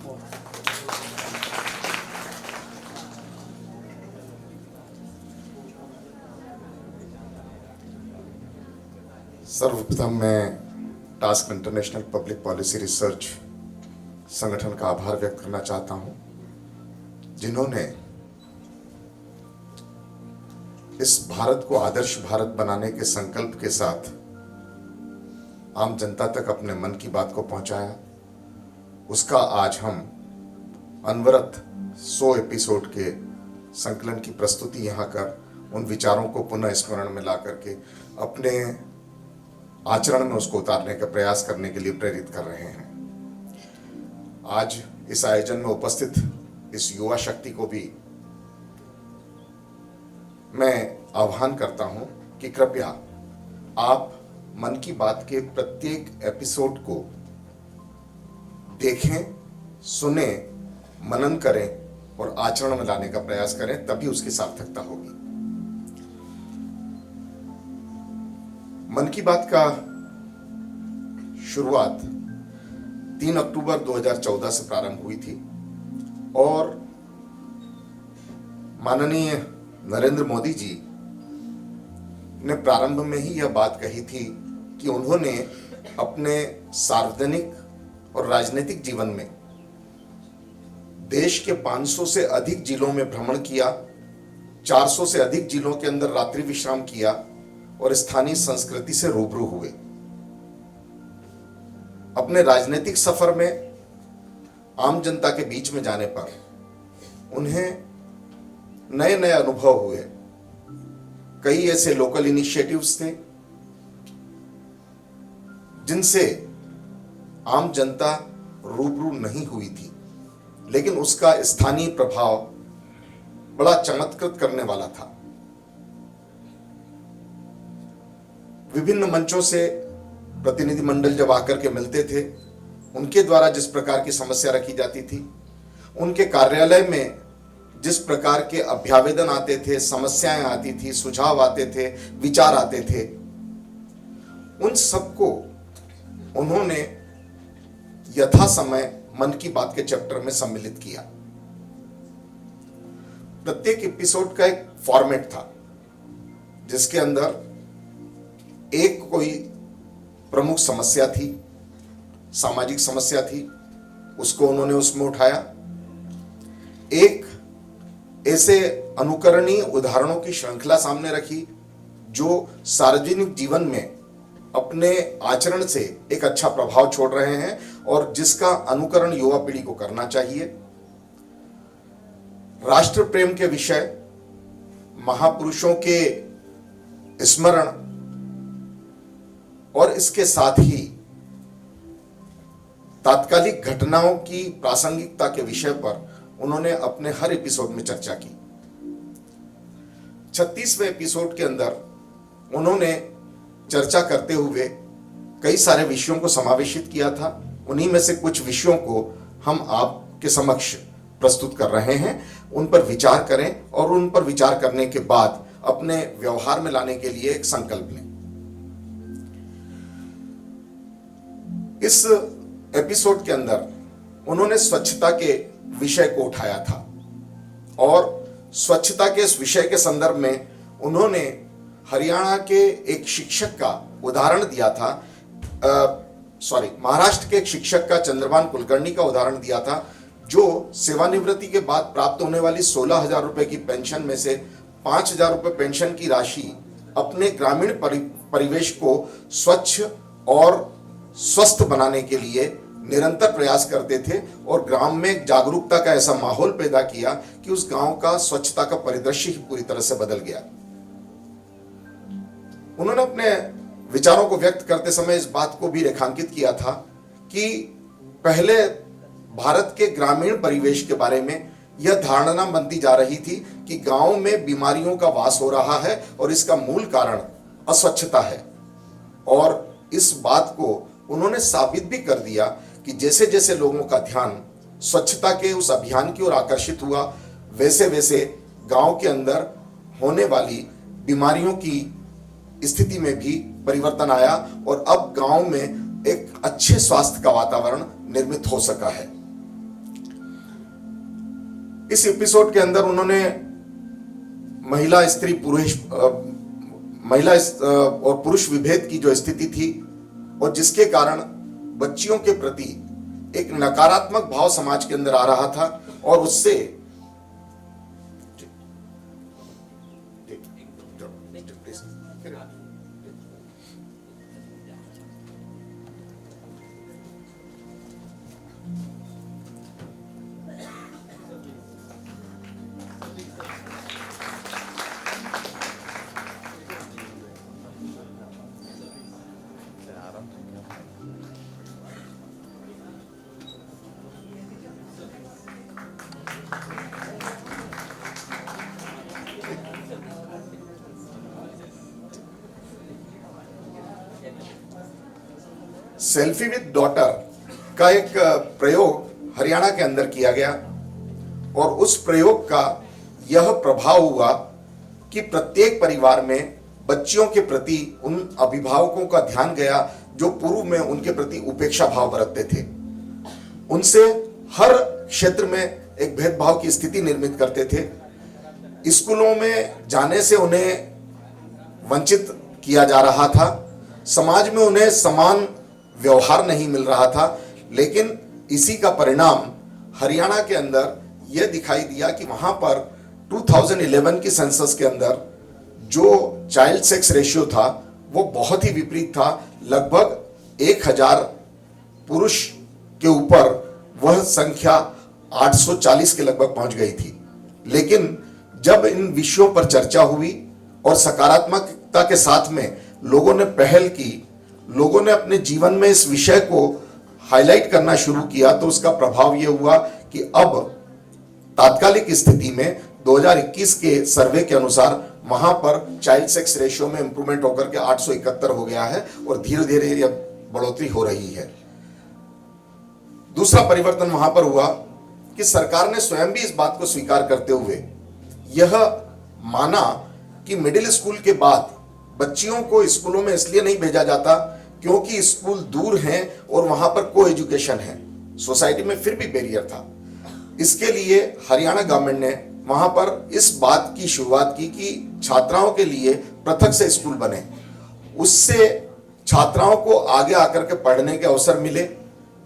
सर्वप्रथम मैं task international public policy research संगठन का आभार व्यक्त करना चाहता हूं, जिन्होंने इस भारत को आदर्श भारत बनाने के संकल्प के साथ आम जनता तक अपने मन की बात को पहुंचाया। उसका आज हम अनवरत 100 एपिसोड के संकलन की प्रस्तुति यहाँ कर उन विचारों को पुनः स्मरण में ला करके अपने आचरण में उसको उतारने का प्रयास करने के लिए प्रेरित कर रहे हैं। आज इस आयोजन में उपस्थित इस युवा शक्ति को भी मैं आह्वान करता हूं कि कृपया आप मन की बात के प्रत्येक एपिसोड को देखें, सुने, मनन करें और आचरण में लाने का प्रयास करें, तभी उसकी सार्थकता होगी। मन की बात का शुरुआत 3 अक्टूबर 2014 से प्रारंभ हुई थी और माननीय नरेंद्र मोदी जी ने प्रारंभ में ही यह बात कही थी कि उन्होंने अपने सार्वजनिक और राजनीतिक जीवन में देश के 500 से अधिक जिलों में भ्रमण किया, 400 से अधिक जिलों के अंदर रात्रि विश्राम किया और स्थानीय संस्कृति से रूबरू हुए। अपने राजनीतिक सफर में आम जनता के बीच में जाने पर उन्हें नए नए अनुभव हुए। कई ऐसे लोकल इनिशिएटिव्स थे जिनसे आम जनता रूबरू नहीं हुई थी, लेकिन उसका स्थानीय प्रभाव बड़ा चमत्कृत करने वाला था। विभिन्न मंचों से प्रतिनिधिमंडल जब आकर के मिलते थे, उनके द्वारा जिस प्रकार की समस्या रखी जाती थी, उनके कार्यालय में जिस प्रकार के अभ्यावेदन आते थे, समस्याएं आती थी, सुझाव आते थे, विचार आते थे, उन सबको उन्होंने यथा समय मन की बात के चैप्टर में सम्मिलित किया। प्रत्येक एपिसोड का एक फॉर्मेट था जिसके अंदर एक कोई प्रमुख समस्या थी, सामाजिक समस्या थी, उसको उन्होंने उसमें उठाया। एक ऐसे अनुकरणीय उदाहरणों की श्रृंखला सामने रखी जो सार्वजनिक जीवन में अपने आचरण से एक अच्छा प्रभाव छोड़ रहे हैं और जिसका अनुकरण युवा पीढ़ी को करना चाहिए। राष्ट्र प्रेम के विषय, महापुरुषों के स्मरण और इसके साथ ही तात्कालिक घटनाओं की प्रासंगिकता के विषय पर उन्होंने अपने हर एपिसोड में चर्चा की। 36वें एपिसोड के अंदर उन्होंने चर्चा करते हुए कई सारे विषयों को समावेशित किया था। उन्हीं में से कुछ विषयों को हम आपके समक्ष प्रस्तुत कर रहे हैं। उन पर विचार करें और उन पर विचार करने के बाद अपने व्यवहार में लाने के लिए एक संकल्प लें। इस एपिसोड के अंदर उन्होंने स्वच्छता के विषय को उठाया था और स्वच्छता के इस विषय के संदर्भ में उन्होंने हरियाणा के एक शिक्षक का उदाहरण दिया था, महाराष्ट्र के एक शिक्षक का, चंद्रभान कुलकर्णी का उदाहरण दिया था, जो सेवानिवृत्ति के बाद प्राप्त होने वाली 16,000 रुपए की पेंशन में से 5,000 रुपए पेंशन की राशि अपने ग्रामीण परिवेश को स्वच्छ और स्वस्थ बनाने के लिए निरंतर प्रयास करते थे और ग्राम में एक जागरूकता का ऐसा माहौल पैदा किया कि उस गांव का स्वच्छता का परिदृश्य ही पूरी तरह से बदल गया। उन्होंने अपने विचारों को व्यक्त करते समय इस बात को भी रेखांकित किया था कि पहले भारत के ग्रामीण परिवेश के बारे में यह धारणा बनती जा रही थी कि गांव में बीमारियों का वास हो रहा है और इसका मूल कारण अस्वच्छता है। और इस बात को उन्होंने साबित भी कर दिया कि जैसे जैसे लोगों का ध्यान स्वच्छता के उस अभियान की ओर आकर्षित हुआ, वैसे वैसे गांव के अंदर होने वाली बीमारियों की स्थिति में भी परिवर्तन आया और अब गांव में एक अच्छे स्वास्थ्य का वातावरण निर्मित हो सका है। इस एपिसोड के अंदर उन्होंने महिला और पुरुष विभेद की जो स्थिति थी और जिसके कारण बच्चियों के प्रति एक नकारात्मक भाव समाज के अंदर आ रहा था और उससे सेल्फी विद डॉटर का एक प्रयोग हरियाणा के अंदर किया गया और उस प्रयोग का यह प्रभाव हुआ कि प्रत्येक परिवार में बच्चियों के प्रति उन अभिभावकों का ध्यान गया जो पूर्व में उनके प्रति उपेक्षा भाव बरतते थे। उनसे हर क्षेत्र में एक भेदभाव की स्थिति निर्मित करते थे। स्कूलों में जाने से उन्हें वंचित किया जा रहा था, समाज में उन्हें समान व्यवहार नहीं मिल रहा था। लेकिन इसी का परिणाम हरियाणा के अंदर यह दिखाई दिया कि वहां पर 2011 की सेंसस के अंदर जो चाइल्ड सेक्स रेशियो था वो बहुत ही विपरीत था। लगभग 1000 पुरुष के ऊपर वह संख्या 840 के लगभग पहुंच गई थी। लेकिन जब इन विषयों पर चर्चा हुई और सकारात्मकता के साथ में लोगों ने पहल की, लोगों ने अपने जीवन में इस विषय को हाईलाइट करना शुरू किया, तो उसका प्रभाव यह हुआ कि अब तात्कालिक स्थिति में 2021 के सर्वे के अनुसार वहां पर चाइल्ड सेक्स रेशियो में इंप्रूवमेंट होकर के 871 हो गया है और धीरे धीरे यह बढ़ोतरी हो रही है। दूसरा परिवर्तन वहां पर हुआ कि सरकार ने स्वयं भी इस बात को स्वीकार करते हुए यह माना कि मिडिल स्कूल के बाद बच्चियों को स्कूलों में इसलिए नहीं भेजा जाता क्योंकि स्कूल दूर हैं और वहां पर को एजुकेशन है, सोसाइटी में फिर भी बैरियर था। इसके लिए हरियाणा गवर्नमेंट ने वहां पर इस बात की शुरुआत की कि छात्राओं के लिए पृथक से स्कूल बने, उससे छात्राओं को आगे आकर के पढ़ने के अवसर मिले।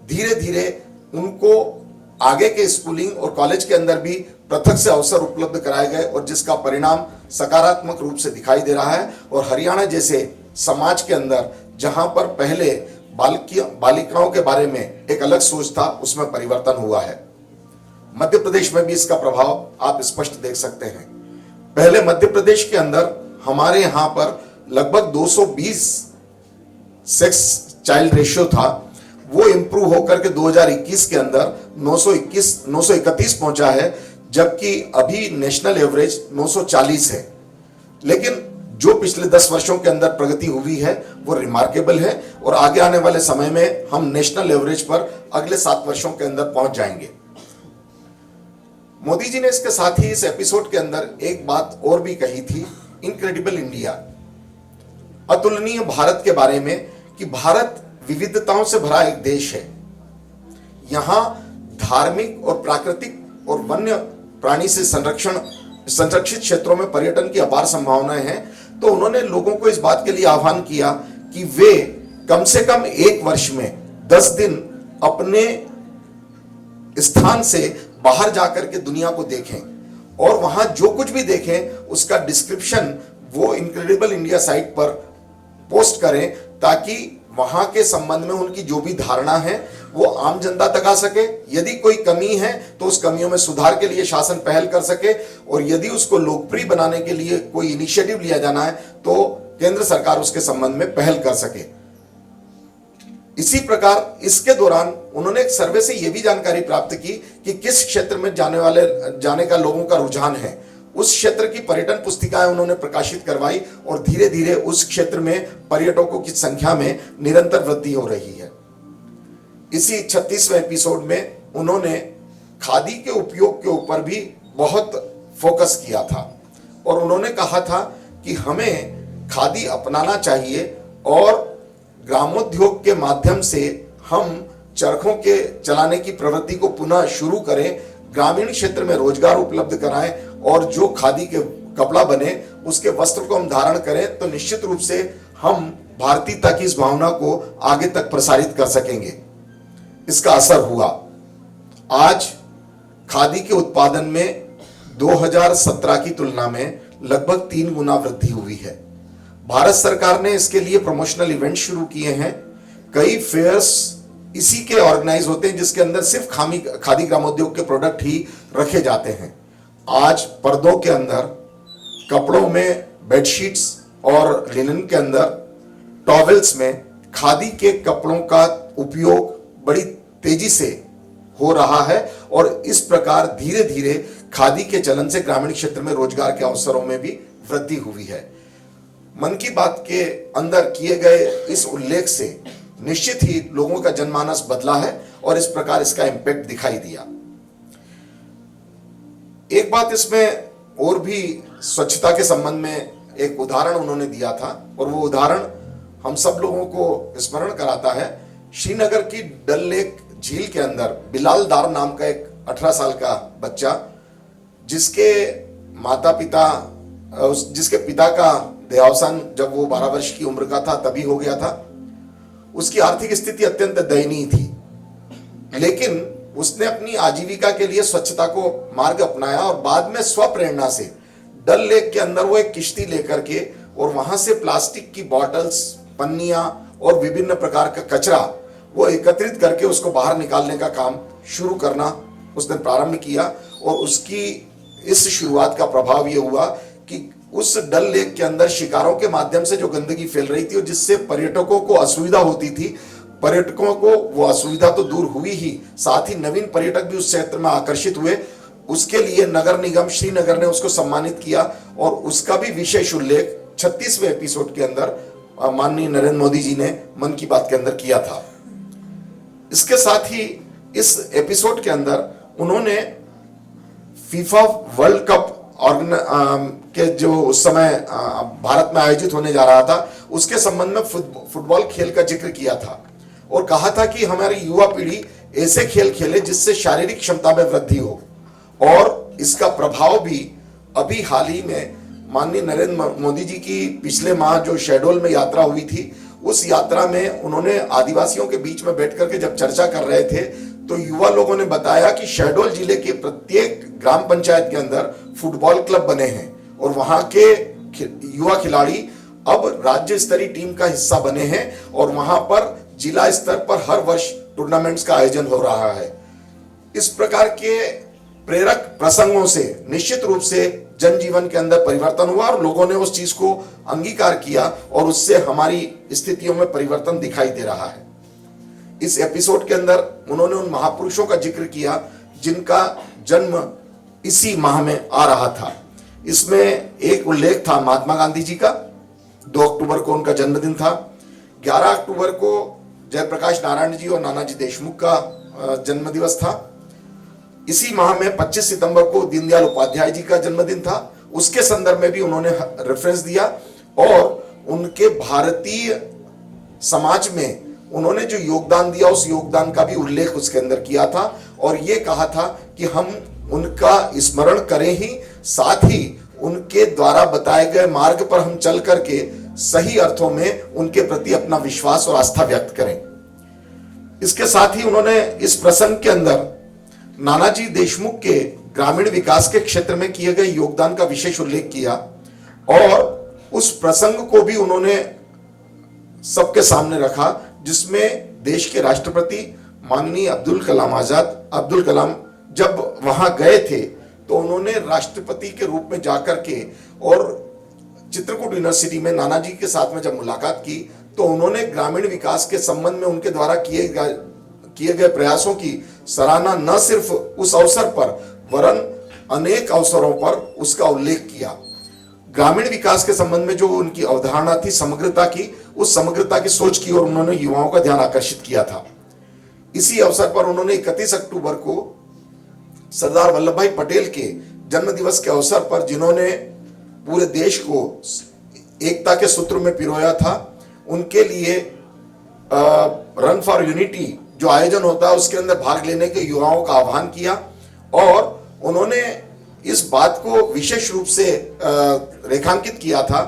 धीरे धीरे उनको आगे के स्कूलिंग और कॉलेज के अंदर भी पृथक से अवसर उपलब्ध कराए गए और जिसका परिणाम सकारात्मक रूप से दिखाई दे रहा है। और हरियाणा जैसे समाज के अंदर जहां पर पहले बालिकाओं के बारे में एक अलग सोच था, उसमें परिवर्तन हुआ है। मध्य प्रदेश में भी इसका प्रभाव आप स्पष्ट देख सकते हैं। पहले मध्य प्रदेश के अंदर हमारे यहां पर लगभग 220 सेक्स चाइल्ड रेशियो था, वो इंप्रूव होकर के 2021 के अंदर 931 पहुंचा है, जबकि अभी नेशनल एवरेज 940 है। लेकिन जो पिछले 10 वर्षों के अंदर प्रगति हुई है वो रिमार्केबल है और आगे आने वाले समय में हम नेशनल एवरेज पर अगले 7 वर्षों के अंदर पहुंच जाएंगे। मोदी जी ने इसके साथ ही इस एपिसोड के अंदर एक बात और भी कही थी, इनक्रेडिबल इंडिया, अतुलनीय भारत के बारे में, कि भारत विविधताओं से भरा एक देश है। यहां धार्मिक और प्राकृतिक और वन्य प्राणी से संरक्षित क्षेत्रों में पर्यटन की अपार संभावनाएं हैं। तो उन्होंने लोगों को इस बात के लिए आह्वान किया कि वे कम से कम एक वर्ष में 10 दिन अपने स्थान से बाहर जाकर के दुनिया को देखें और वहां जो कुछ भी देखें उसका डिस्क्रिप्शन वो इनक्रेडिबल इंडिया साइट पर पोस्ट करें, ताकि वहां के संबंध में उनकी जो भी धारणा है वो आम जनता तक आ सके। यदि कोई कमी है तो उस कमियों में सुधार के लिए शासन पहल कर सके, और यदि उसको लोकप्रिय बनाने के लिए कोई इनिशिएटिव लिया जाना है तो केंद्र सरकार उसके संबंध में पहल कर सके। इसी प्रकार इसके दौरान उन्होंने एक सर्वे से यह भी जानकारी प्राप्त की कि किस क्षेत्र में जाने का लोगों का रुझान है। उस क्षेत्र की पर्यटन पुस्तिकाएं उन्होंने प्रकाशित करवाई और धीरे धीरे उस क्षेत्र में पर्यटकों की संख्या में निरंतर वृद्धि हो रही है। इसी 36वें एपिसोड में उन्होंने खादी के उपयोग के ऊपर भी बहुत फोकस किया था और उन्होंने कहा था कि हमें खादी अपनाना चाहिए और ग्रामोद्योग के माध्यम से हम चरखों के चलाने की प्रवृत्ति को पुनः शुरू करें, ग्रामीण क्षेत्र में रोजगार उपलब्ध कराएं और जो खादी के कपड़ा बने उसके वस्त्र को हम धारण करें तो निश्चित रूप से हम भारतीयता की इस भावना को आगे तक प्रसारित कर सकेंगे। इसका असर हुआ। आज खादी के उत्पादन में 2017 की तुलना में लगभग 3 गुना वृद्धि हुई है। भारत सरकार ने इसके लिए प्रमोशनल इवेंट शुरू किए हैं। कई फेयर्स इसी के ऑर्गेनाइज होते हैं जिसके अंदर सिर्फ खादी ग्रामोद्योग के प्रोडक्ट ही रखे जाते हैं। आज पर्दों के अंदर, कपड़ों में, बेडशीट्स और लिनन के अंदर, टॉवेल्स में खादी के कपड़ों का उपयोग बड़ी तेजी से हो रहा है और इस प्रकार धीरे धीरे खादी के चलन से ग्रामीण क्षेत्र में रोजगार के अवसरों में भी वृद्धि हुई है। मन की बात के अंदर किए गए इस उल्लेख से निश्चित ही लोगों का जनमानस बदला है और इस प्रकार इसका इंपैक्ट दिखाई दिया। एक बात इसमें और भी स्वच्छता के संबंध में एक उदाहरण उन्होंने दिया था और वो उदाहरण हम सब लोगों को स्मरण कराता है। श्रीनगर की डल लेक झील के अंदर बिलाल डार नाम का एक 18 साल का बच्चा, जिसके पिता का देहावसान जब वो 12 वर्ष की उम्र का था तभी हो गया था। उसकी आर्थिक स्थिति अत्यंत दयनीय थी, लेकिन उसने अपनी आजीविका के लिए स्वच्छता को मार्ग अपनाया और बाद में स्वप्रेरणा से डल लेक के अंदर वो एक किश्ती लेकर के और वहां से प्लास्टिक की बॉटल्स, पन्नियां और विभिन्न प्रकार का कचरा वो एकत्रित करके उसको बाहर निकालने का काम शुरू करना उसने प्रारंभ किया। और उसकी इस शुरुआत का प्रभाव ये हुआ कि उस डल लेक के अंदर शिकारों के माध्यम से जो गंदगी फैल रही थी और जिससे पर्यटकों को असुविधा होती थी, पर्यटकों को वो असुविधा तो दूर हुई ही, साथ ही नवीन पर्यटक भी उस क्षेत्र में आकर्षित हुए। उसके लिए नगर निगम श्रीनगर ने उसको सम्मानित किया और उसका भी विशेष उल्लेख 36वें एपिसोड के अंदर माननीय नरेंद्र मोदी जी ने मन की बात के अंदर किया था। इसके साथ ही इस एपिसोड के अंदर उन्होंने फीफा वर्ल्ड कप के जो उस समय भारत में आयोजित होने जा रहा था उसके संबंध में फुटबॉल खेल का जिक्र किया था और कहा था कि हमारी युवा पीढ़ी ऐसे खेल खेले जिससे शारीरिक क्षमता में वृद्धि हो। और इसका प्रभाव भी अभी हाल ही में माननीय नरेंद्र मोदी जी की पिछले माह जो शहडोल में यात्रा हुई थी, उस यात्रा में उन्होंने आदिवासियों के बीच में बैठ करके जब चर्चा कर रहे थे तो युवा लोगों ने बताया कि शहडोल जिले के प्रत्येक ग्राम पंचायत के अंदर फुटबॉल क्लब बने हैं और वहां के युवा खिलाड़ी अब राज्य स्तरीय टीम का हिस्सा बने हैं और वहां पर जिला स्तर पर हर वर्ष टूर्नामेंट्स का आयोजन हो रहा है। इस प्रकार के प्रेरक प्रसंगों से निश्चित रूप से जनजीवन के अंदर परिवर्तन हुआ और लोगों ने उस चीज को अंगीकार किया और उससे हमारी स्थितियों में परिवर्तन दिखाई दे रहा है। इस एपिसोड के अंदर उन्होंने उन महापुरुषों का जिक्र किया जिनका जन्म इसी माह में आ रहा था। इसमें एक उल्लेख था महात्मा गांधी जी का। 2 अक्टूबर को उनका जन्मदिन था। 11 अक्टूबर को जयप्रकाश नारायण जी और नानाजी देशमुख का जन्मदिवस था। इसी माह में 25 सितंबर को दीनदयाल उपाध्याय जी का जन्मदिन था। उसके संदर्भ में भी उन्होंने रेफरेंस दिया और उनके भारतीय समाज में उन्होंने जो योगदान दिया उस योगदान का भी उल्लेख उसके अंदर किया था और ये कहा था कि हम उनका स्मरण करें ही, साथ ही उनके द्वारा बताए गए मार्ग पर हम चल करके सही अर्थों में उनके प्रति अपना विश्वास और आस्था व्यक्त करें। इसके साथ ही उन्होंने इस प्रसंग के अंदर नानाजी देशमुख के ग्रामीण विकास के क्षेत्र में किए गए योगदान का विशेष उल्लेख किया और उस प्रसंग को भी उन्होंने सबके सामने रखा, जिसमें देश के राष्ट्रपति माननीय अब्दुल कलाम जब वहां गए थे तो उन्होंने राष्ट्रपति के रूप में जाकर के और चित्रकूट यूनिवर्सिटी में नानाजी के साथ में जब मुलाकात की तो उन्होंने ग्रामीण विकास के संबंध में उनके द्वारा किए गए प्रयासों की सराहना न सिर्फ उस अवसर पर वरन अनेक अवसरों पर उसका उल्लेख किया। ग्रामीण विकास के संबंध में जो उनकी अवधारणा थी समग्रता की, उस समग्रता की सोच की ओर उन्होंने युवाओं का ध्यान आकर्षित किया था। इसी अवसर पर उन्होंने 31 अक्टूबर को सरदार वल्लभ भाई पटेल के जन्म दिवस के अवसर पर, जिन्होंने पूरे देश को एकता के सूत्र में पिरोया था, उनके लिए रन फॉर यूनिटी जो आयोजन होता है उसके अंदर भाग लेने के युवाओं का आह्वान किया और उन्होंने इस बात को विशेष रूप से रेखांकित किया था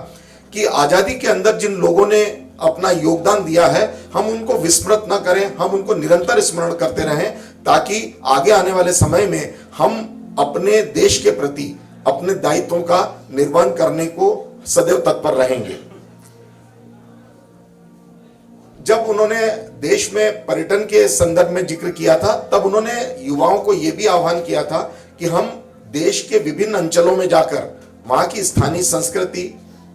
कि आजादी के अंदर जिन लोगों ने अपना योगदान दिया है हम उनको विस्मृत न करें, हम उनको निरंतर स्मरण करते रहें ताकि आगे आने वाले समय में हम अपने देश के प्रति अपने दायित्वों का निर्वहन करने को सदैव तत्पर रहेंगे। जब उन्होंने देश में पर्यटन के संदर्भ में जिक्र किया था तब उन्होंने युवाओं को यह भी आह्वान किया था कि हम देश के विभिन्न अंचलों में जाकर वहां की स्थानीय संस्कृति,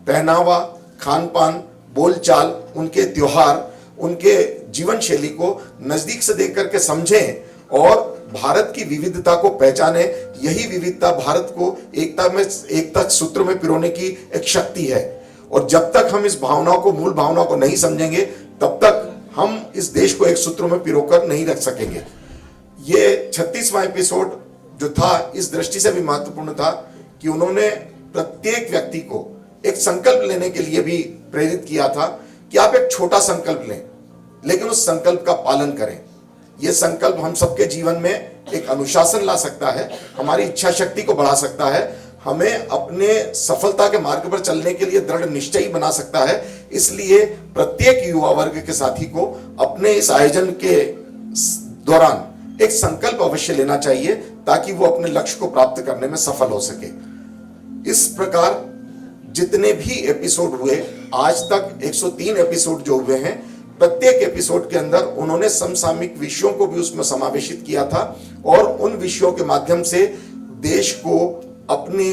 पहनावा, खान पान, बोलचाल, उनके त्योहार, उनके जीवन शैली को नजदीक से देख करके समझें और भारत की विविधता को पहचाने। यही विविधता भारत को एकता सूत्र में पिरोने की एक शक्ति है और जब तक हम इस भावनाओं को, मूल भावनाओं को नहीं समझेंगे तब तक हम इस देश को एक सूत्र में पिरोकर नहीं रख सकेंगे। ये 36वां एपिसोड जो था इस दृष्टि से भी महत्वपूर्ण था कि उन्होंने प्रत्येक व्यक्ति को एक संकल्प लेने के लिए भी प्रेरित किया था कि आप एक छोटा संकल्प लें लेकिन उस संकल्प का पालन करें। यह संकल्प हम सबके जीवन में एक अनुशासन ला सकता है, हमारी इच्छा शक्ति को बढ़ा सकता है, हमें अपने सफलता के मार्ग पर चलने के लिए दृढ़ निश्चयी बना सकता है। इसलिए प्रत्येक युवा वर्ग के साथी को अपने इस आयोजन के दौरान एक संकल्प अवश्य लेना चाहिए ताकि वो अपने लक्ष्य को प्राप्त करने में सफल हो सके। इस प्रकार जितने भी एपिसोड हुए आज तक 103 एपिसोड जो हुए हैं, प्रत्येक एपिसोड के अंदर उन्होंने समसामयिक विषयों को भी उसमें समावेशित किया था और उन विषयों के माध्यम से देश को अपने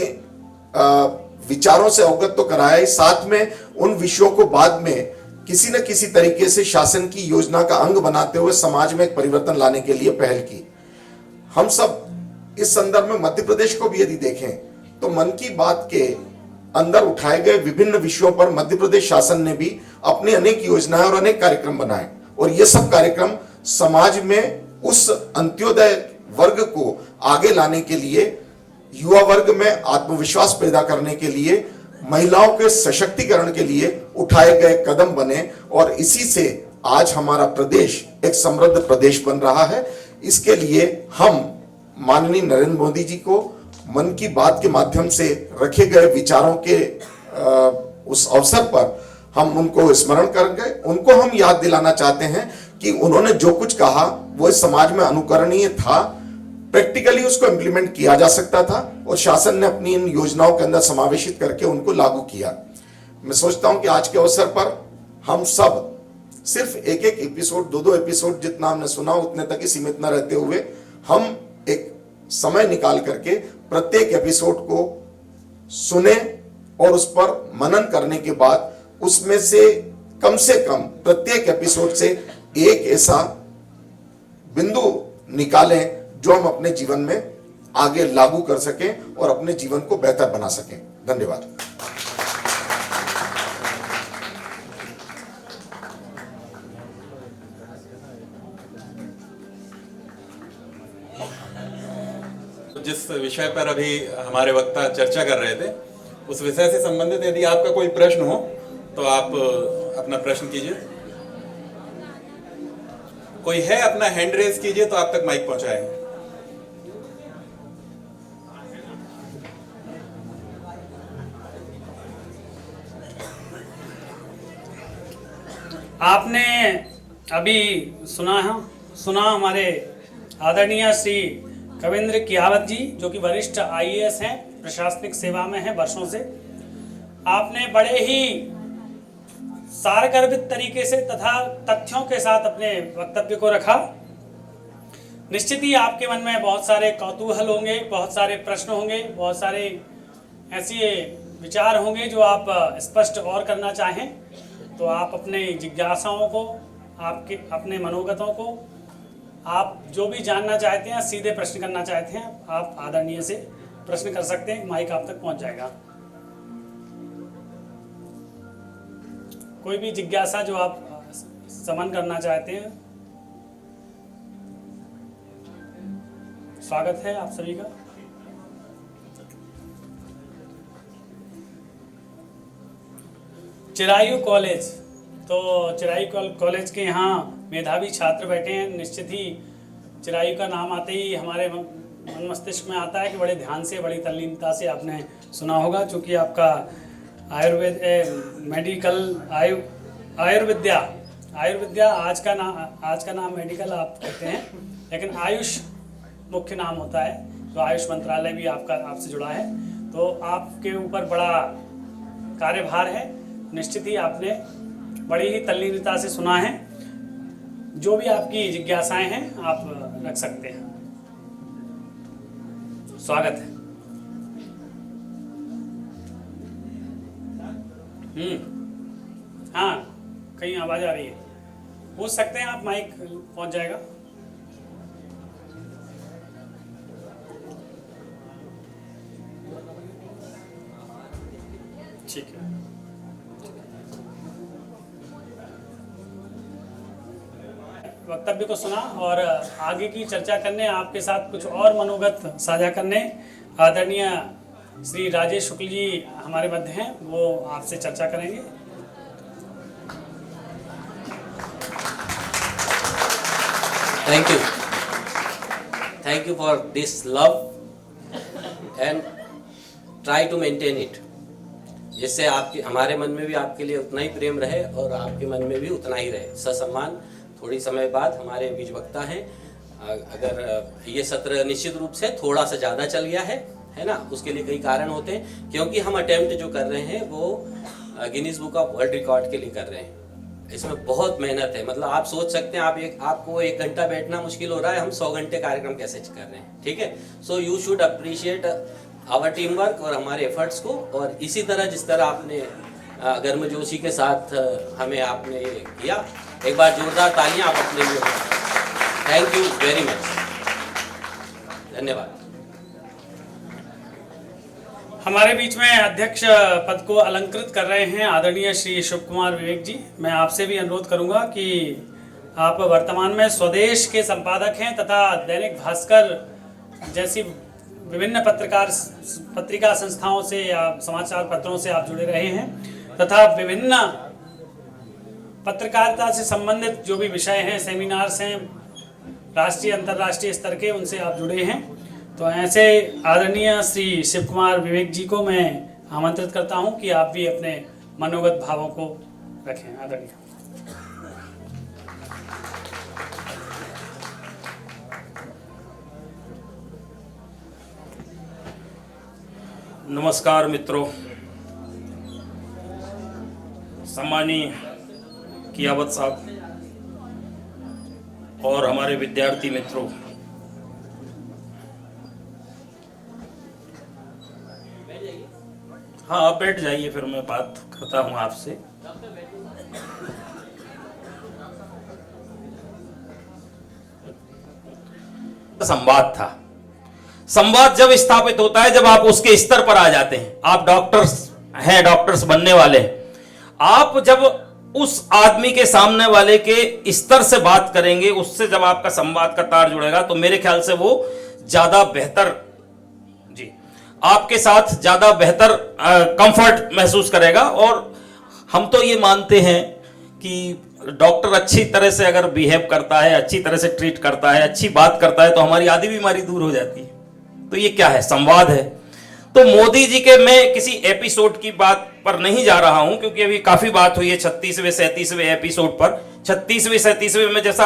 विचारों से अवगत तो कराया, साथ में उन विषयों को बाद में किसी न किसी तरीके से शासन की योजना का अंग बनाते हुए समाज में एक परिवर्तन लाने के लिए पहल की। हम सब इस संदर्भ में मध्य प्रदेश को भी यदि देखें तो मन की बात के अंदर उठाए गए विभिन्न विषयों पर मध्य प्रदेश शासन ने भी अपनी अनेक योजनाएं और अनेक कार्यक्रम बनाए और ये सब कार्यक्रम समाज में उस अंत्योदय वर्ग को आगे लाने के लिए, युवा वर्ग में आत्मविश्वास पैदा करने के लिए, महिलाओं के सशक्तिकरण के लिए उठाए गए कदम बने और इसी से आज हमारा प्रदेश एक समृद्ध प्रदेश बन रहा है। इसके लिए हम माननीय नरेंद्र मोदी जी को मन की बात के माध्यम से रखे गए विचारों के उस अवसर पर हम उनको स्मरण करके उनको हम याद दिलाना चाहते हैं कि उन्होंने जो कुछ कहा वो इस समाज में अनुकरणीय था, प्रैक्टिकली उसको इंप्लीमेंट किया जा सकता था और शासन ने अपनी इन योजनाओं के अंदर समावेशित करके उनको लागू किया। मैं सोचता हूं कि आज के अवसर पर हम सब सिर्फ एक एक एपिसोड, दो एपिसोड जितना हमने सुना उतने तक ही सीमित न रहते हुए हम एक समय निकाल करके प्रत्येक एपिसोड को सुने और उस पर मनन करने के बाद उसमें से कम प्रत्येक एपिसोड से एक ऐसा बिंदु निकालें जो हम अपने जीवन में आगे लागू कर सकें और अपने जीवन को बेहतर बना सकें। धन्यवाद। जिस विषय पर अभी हमारे वक्ता चर्चा कर रहे थे, उस विषय से संबंधित यदि आपका कोई प्रश्न हो तो आप अपना प्रश्न कीजिए। कोई है, अपना हैंड रेज कीजिए तो आप तक माइक पहुंचाएंगे। आपने अभी सुना हमारे आदरणीय श्री कविंद्र कियावत जी, जो कि वरिष्ठ आईएएस हैं, प्रशासनिक सेवा में हैं वर्षों से। आपने बड़े ही सारगर्भित तरीके से तथा तथ्यों के साथ अपने वक्तव्य को रखा। निश्चित ही आपके मन में बहुत सारे कौतूहल होंगे, बहुत सारे प्रश्न होंगे, बहुत सारे ऐसे विचार होंगे जो आप स्पष्ट और करना चाहें। तो आप अपने जिज्ञासाओं को, आपके अपने मनोगतों को, आप जो भी जानना चाहते हैं, सीधे प्रश्न करना चाहते हैं, आप आदरणीय से प्रश्न कर सकते हैं। माइक आप तक पहुंच जाएगा। कोई भी जिज्ञासा जो आप समन करना चाहते हैं, स्वागत है आप सभी का। चिरायू कॉलेज, तो चिरायू कॉलेज के यहाँ मेधावी छात्र बैठे हैं। निश्चित ही चिरायू का नाम आते ही हमारे मन मस्तिष्क में आता है कि बड़े ध्यान से, बड़ी तल्लीनता से आपने सुना होगा, चूँकि आपका आयुर्विद्या आज का नाम मेडिकल आप कहते हैं, लेकिन आयुष मुख्य नाम होता है। तो आयुष मंत्रालय भी आपसे जुड़ा है, तो आपके ऊपर बड़ा कार्यभार है। निश्चित ही आपने बड़ी ही तल्लीनता से सुना है। जो भी आपकी जिज्ञासाएं हैं आप रख सकते हैं। स्वागत है। हाँ, कहीं आवाज आ रही है, पूछ सकते हैं आप, माइक पहुंच जाएगा। ठीक है। वक्तव्य को सुना और आगे की चर्चा करने, आपके साथ कुछ और मनोगत साझा करने आदरणीय श्री राजेश शुक्ल जी हमारे मध्य हैं, वो आपसे चर्चा करेंगे। Thank you for this love and try to maintain it, जिससे आपके हमारे मन में भी आपके लिए उतना ही प्रेम रहे और आपके मन में भी उतना ही रहे ससम्मान। थोड़ी समय बाद हमारे बीच वक्ता हैं, अगर ये सत्र निश्चित रूप से थोड़ा सा ज़्यादा चल गया है ना, उसके लिए कई कारण होते हैं, क्योंकि हम अटेम्प्ट जो कर रहे हैं वो Guinness book of world record के लिए कर रहे हैं। इसमें बहुत मेहनत है, मतलब आप सोच सकते हैं आपको 1 घंटा बैठना मुश्किल हो रहा है, हम 100 घंटे कार्यक्रम कैसे कर रहे हैं, ठीक है। So you should appreciate our team work और हमारे एफर्ट्स को, और इसी तरह जिस तरह आपने गर्मजोशी के साथ हमें आपने किया, एक बार जोरदार तालियां आप अपने लिए। थैंक यू वेरी मच, धन्यवाद। हमारे बीच में अध्यक्ष पद को अलंकृत कर रहे हैं आदरणीय श्री शिव कुमार विवेक जी। मैं आपसे भी अनुरोध करूंगा कि आप वर्तमान में स्वदेश के संपादक हैं तथा दैनिक भास्कर जैसी विभिन्न पत्रिका संस्थाओं से या समाचार पत्रों से आप जुड़े रहे हैं, तथा विभिन्न पत्रकारिता से संबंधित जो भी विषय हैं, सेमिनार्स हैं, राष्ट्रीय अंतर्राष्ट्रीय स्तर के, उनसे आप जुड़े हैं। तो ऐसे आदरणीय श्री शिव कुमार विवेक जी को मैं आमंत्रित करता हूं कि आप भी अपने मनोगत भावों को रखें। आदरणीय। नमस्कार मित्रों, सम्मानीय कियावत साहब और हमारे विद्यार्थी मित्रों, हाँ आप बैठ जाइए, फिर मैं बात करता हूं आपसे। संवाद था संवाद जब स्थापित होता है जब आप उसके स्तर पर आ जाते हैं। आप डॉक्टर्स बनने वाले हैं, आप जब उस आदमी के सामने वाले के स्तर से बात करेंगे, उससे जब आपका संवाद का तार जुड़ेगा तो मेरे ख्याल से वो ज्यादा बेहतर, जी, आपके साथ ज्यादा बेहतर कंफर्ट महसूस करेगा। और हम तो ये मानते हैं कि डॉक्टर अच्छी तरह से अगर बिहेव करता है, अच्छी तरह से ट्रीट करता है, अच्छी बात करता है तो हमारी आधी बीमारी दूर हो जाती है। तो ये क्या है? संवाद है। तो मोदी जी के मैं किसी एपिसोड की बात पर नहीं जा रहा हूं क्योंकि अभी काफी बात हुई है 36वें 37वें एपिसोड पर। 36वें 37वें में जैसा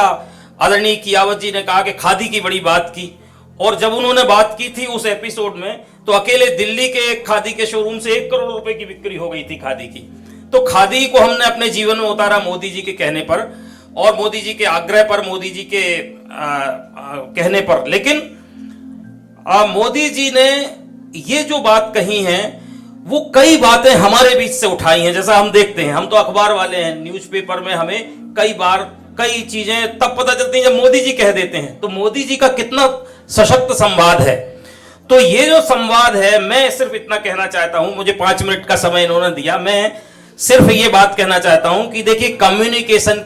आदरणीय कियावत जी ने कहा कि खादी की बड़ी बात की, और जब उन्होंने बात की थी उस एपिसोड में तो अकेले दिल्ली के एक खादी के शोरूम से 1 करोड़ रुपए की बिक्री हो गई थी खादी की। तो खादी को हमने अपने जीवन में उतारा मोदी जी के कहने पर और मोदी जी के आग्रह पर, मोदी जी के कहने पर। लेकिन मोदी जी ने ये जो बात कही है वो कई बातें हमारे बीच से उठाई हैं। जैसा हम देखते हैं, हम तो अखबार वाले हैं, न्यूज़पेपर में हमें कई बार कई चीजें तब पता चलती हैं जब मोदी जी कह देते हैं। तो मोदी जी का कितना सशक्त संवाद है। तो ये जो संवाद है, मैं सिर्फ इतना कहना चाहता हूं, मुझे 5 मिनट का समय इन्होंने दिया, मैं सिर्फ ये बात कहना चाहता हूं कि देखिए कम्युनिकेशन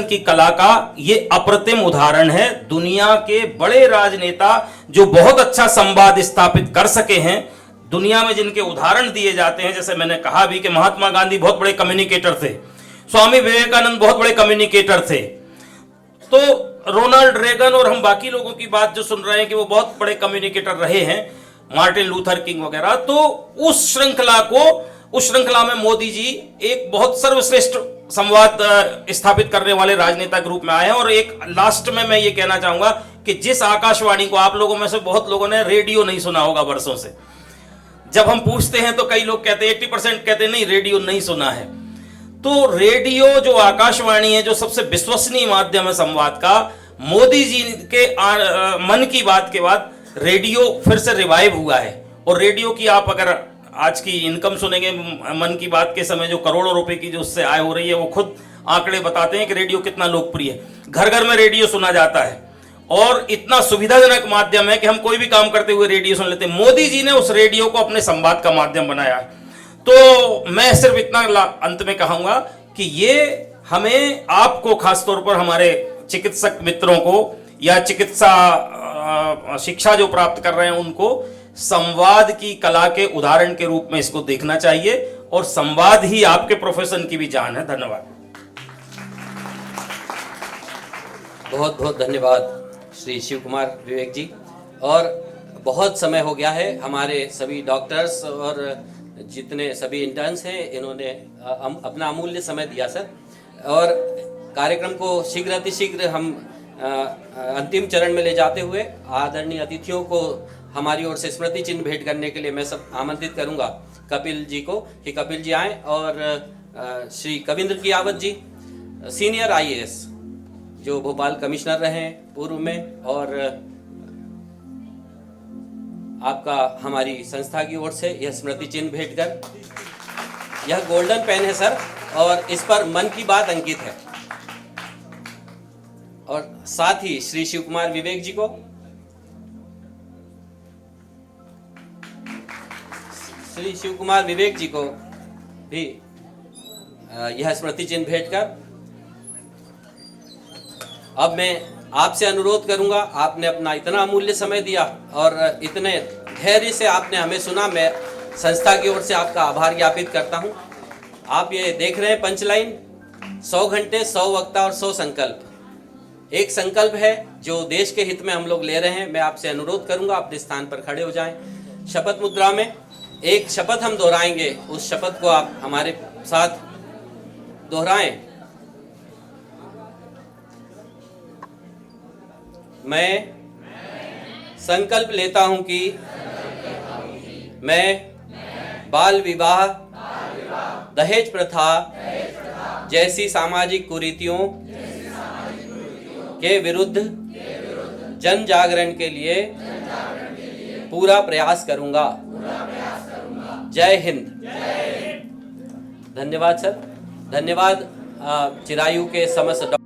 की कला का ये अप्रतिम उदाहरण है। दुनिया के बड़े राजनेता जो बहुत अच्छा संवाद स्थापित कर सके हैं, दुनिया में जिनके उदाहरण दिए जाते हैं, जैसे मैंने कहा भी कि महात्मा गांधी बहुत बड़े कम्युनिकेटर थे, स्वामी विवेकानंद बहुत बड़े कम्युनिकेटर थे, तो रोनाल्ड रेगन और हम बाकी लोगों की बात जो सुन रहे हैं कि वो बहुत बड़े कम्युनिकेटर रहे हैं, मार्टिन लूथर किंग वगैरह। तो उस श्रृंखला में मोदी जी एक बहुत सर्वश्रेष्ठ संवाद स्थापित करने वाले राजनेता के रूप में आए हैं। और एक लास्ट में मैं ये कहना चाहूंगा कि जिस आकाशवाणी को आप लोगों में से बहुत लोगों ने रेडियो नहीं सुना होगा वर्षों से, जब हम पूछते हैं तो कई लोग कहते हैं 80% कहते हैं नहीं रेडियो नहीं सुना है। तो रेडियो जो आकाशवाणी है, जो सबसे विश्वसनीय माध्यम है संवाद का, मोदी जी के मन की बात के बाद रेडियो फिर से रिवाइव हुआ है। और रेडियो की आप अगर आज की इनकम सुनेंगे, मन की बात के समय जो करोड़ों रुपए की जो उससे आय हो रही है, वो खुद आंकड़े बताते हैं कि रेडियो कितना लोकप्रिय है। घर घर में रेडियो सुना जाता है और इतना सुविधाजनक माध्यम है कि हम कोई भी काम करते हुए रेडियो सुन लेते हैं। मोदी जी ने उस रेडियो को अपने संवाद का माध्यम बनाया है। तो मैं सिर्फ इतना अंत में कहूंगा कि ये हमें, आपको खासतौर पर हमारे चिकित्सक मित्रों को या चिकित्सा शिक्षा जो प्राप्त कर रहे हैं उनको संवाद की कला के उदाहरण के रूप में इसको देखना चाहिए। और संवाद ही आपके प्रोफेशन की भी जान है। धन्यवाद। बहुत बहुत धन्यवाद श्री शिव कुमार विवेक जी। और बहुत समय हो गया है, हमारे सभी डॉक्टर्स और जितने सभी इंटर्न्स हैं, इन्होंने अपना अमूल्य समय दिया सर। और कार्यक्रम को शीघ्र अतिशीघ्र हम अंतिम चरण में ले जाते हुए आदरणीय अतिथियों को हमारी ओर से स्मृति चिन्ह भेंट करने के लिए मैं सब आमंत्रित करूंगा कपिल जी को कि कपिल जी आएं। और श्री कविंद्र कियावत जी, सीनियर IAS जो भोपाल कमिश्नर रहे पूर्व में, और आपका हमारी संस्था की ओर से यह स्मृति चिन्ह भेंट कर, यह गोल्डन पेन है सर और इस पर मन की बात अंकित है। और साथ ही श्री शिव कुमार विवेक जी को, श्री शिव कुमार विवेक जी को भी यह स्मृति चिन्ह भेंट कर, अब मैं आपसे अनुरोध करूंगा, आपने अपना इतना अमूल्य समय दिया और इतने धैर्य से आपने हमें सुना, मैं संस्था की ओर से आपका आभार ज्ञापित करता हूं। आप ये देख रहे हैं पंचलाइन, 100 घंटे 100 वक्ता और 100 संकल्प। एक संकल्प है जो देश के हित में हम लोग ले रहे हैं। मैं आपसे अनुरोध करूंगा अपने स्थान पर खड़े हो जाएं। शपथ मुद्रा में एक शपथ हम दोहराएंगे, उस शपथ को आप हमारे साथ दोहराएं। मैं संकल्प लेता हूं कि मैं बाल विवाह, दहेज प्रथा जैसी सामाजिक कुरीतियों के विरुद्ध जन जागरण के लिए पूरा प्रयास करूंगा। जय हिंद। धन्यवाद सर। धन्यवाद चिरायु के समस्त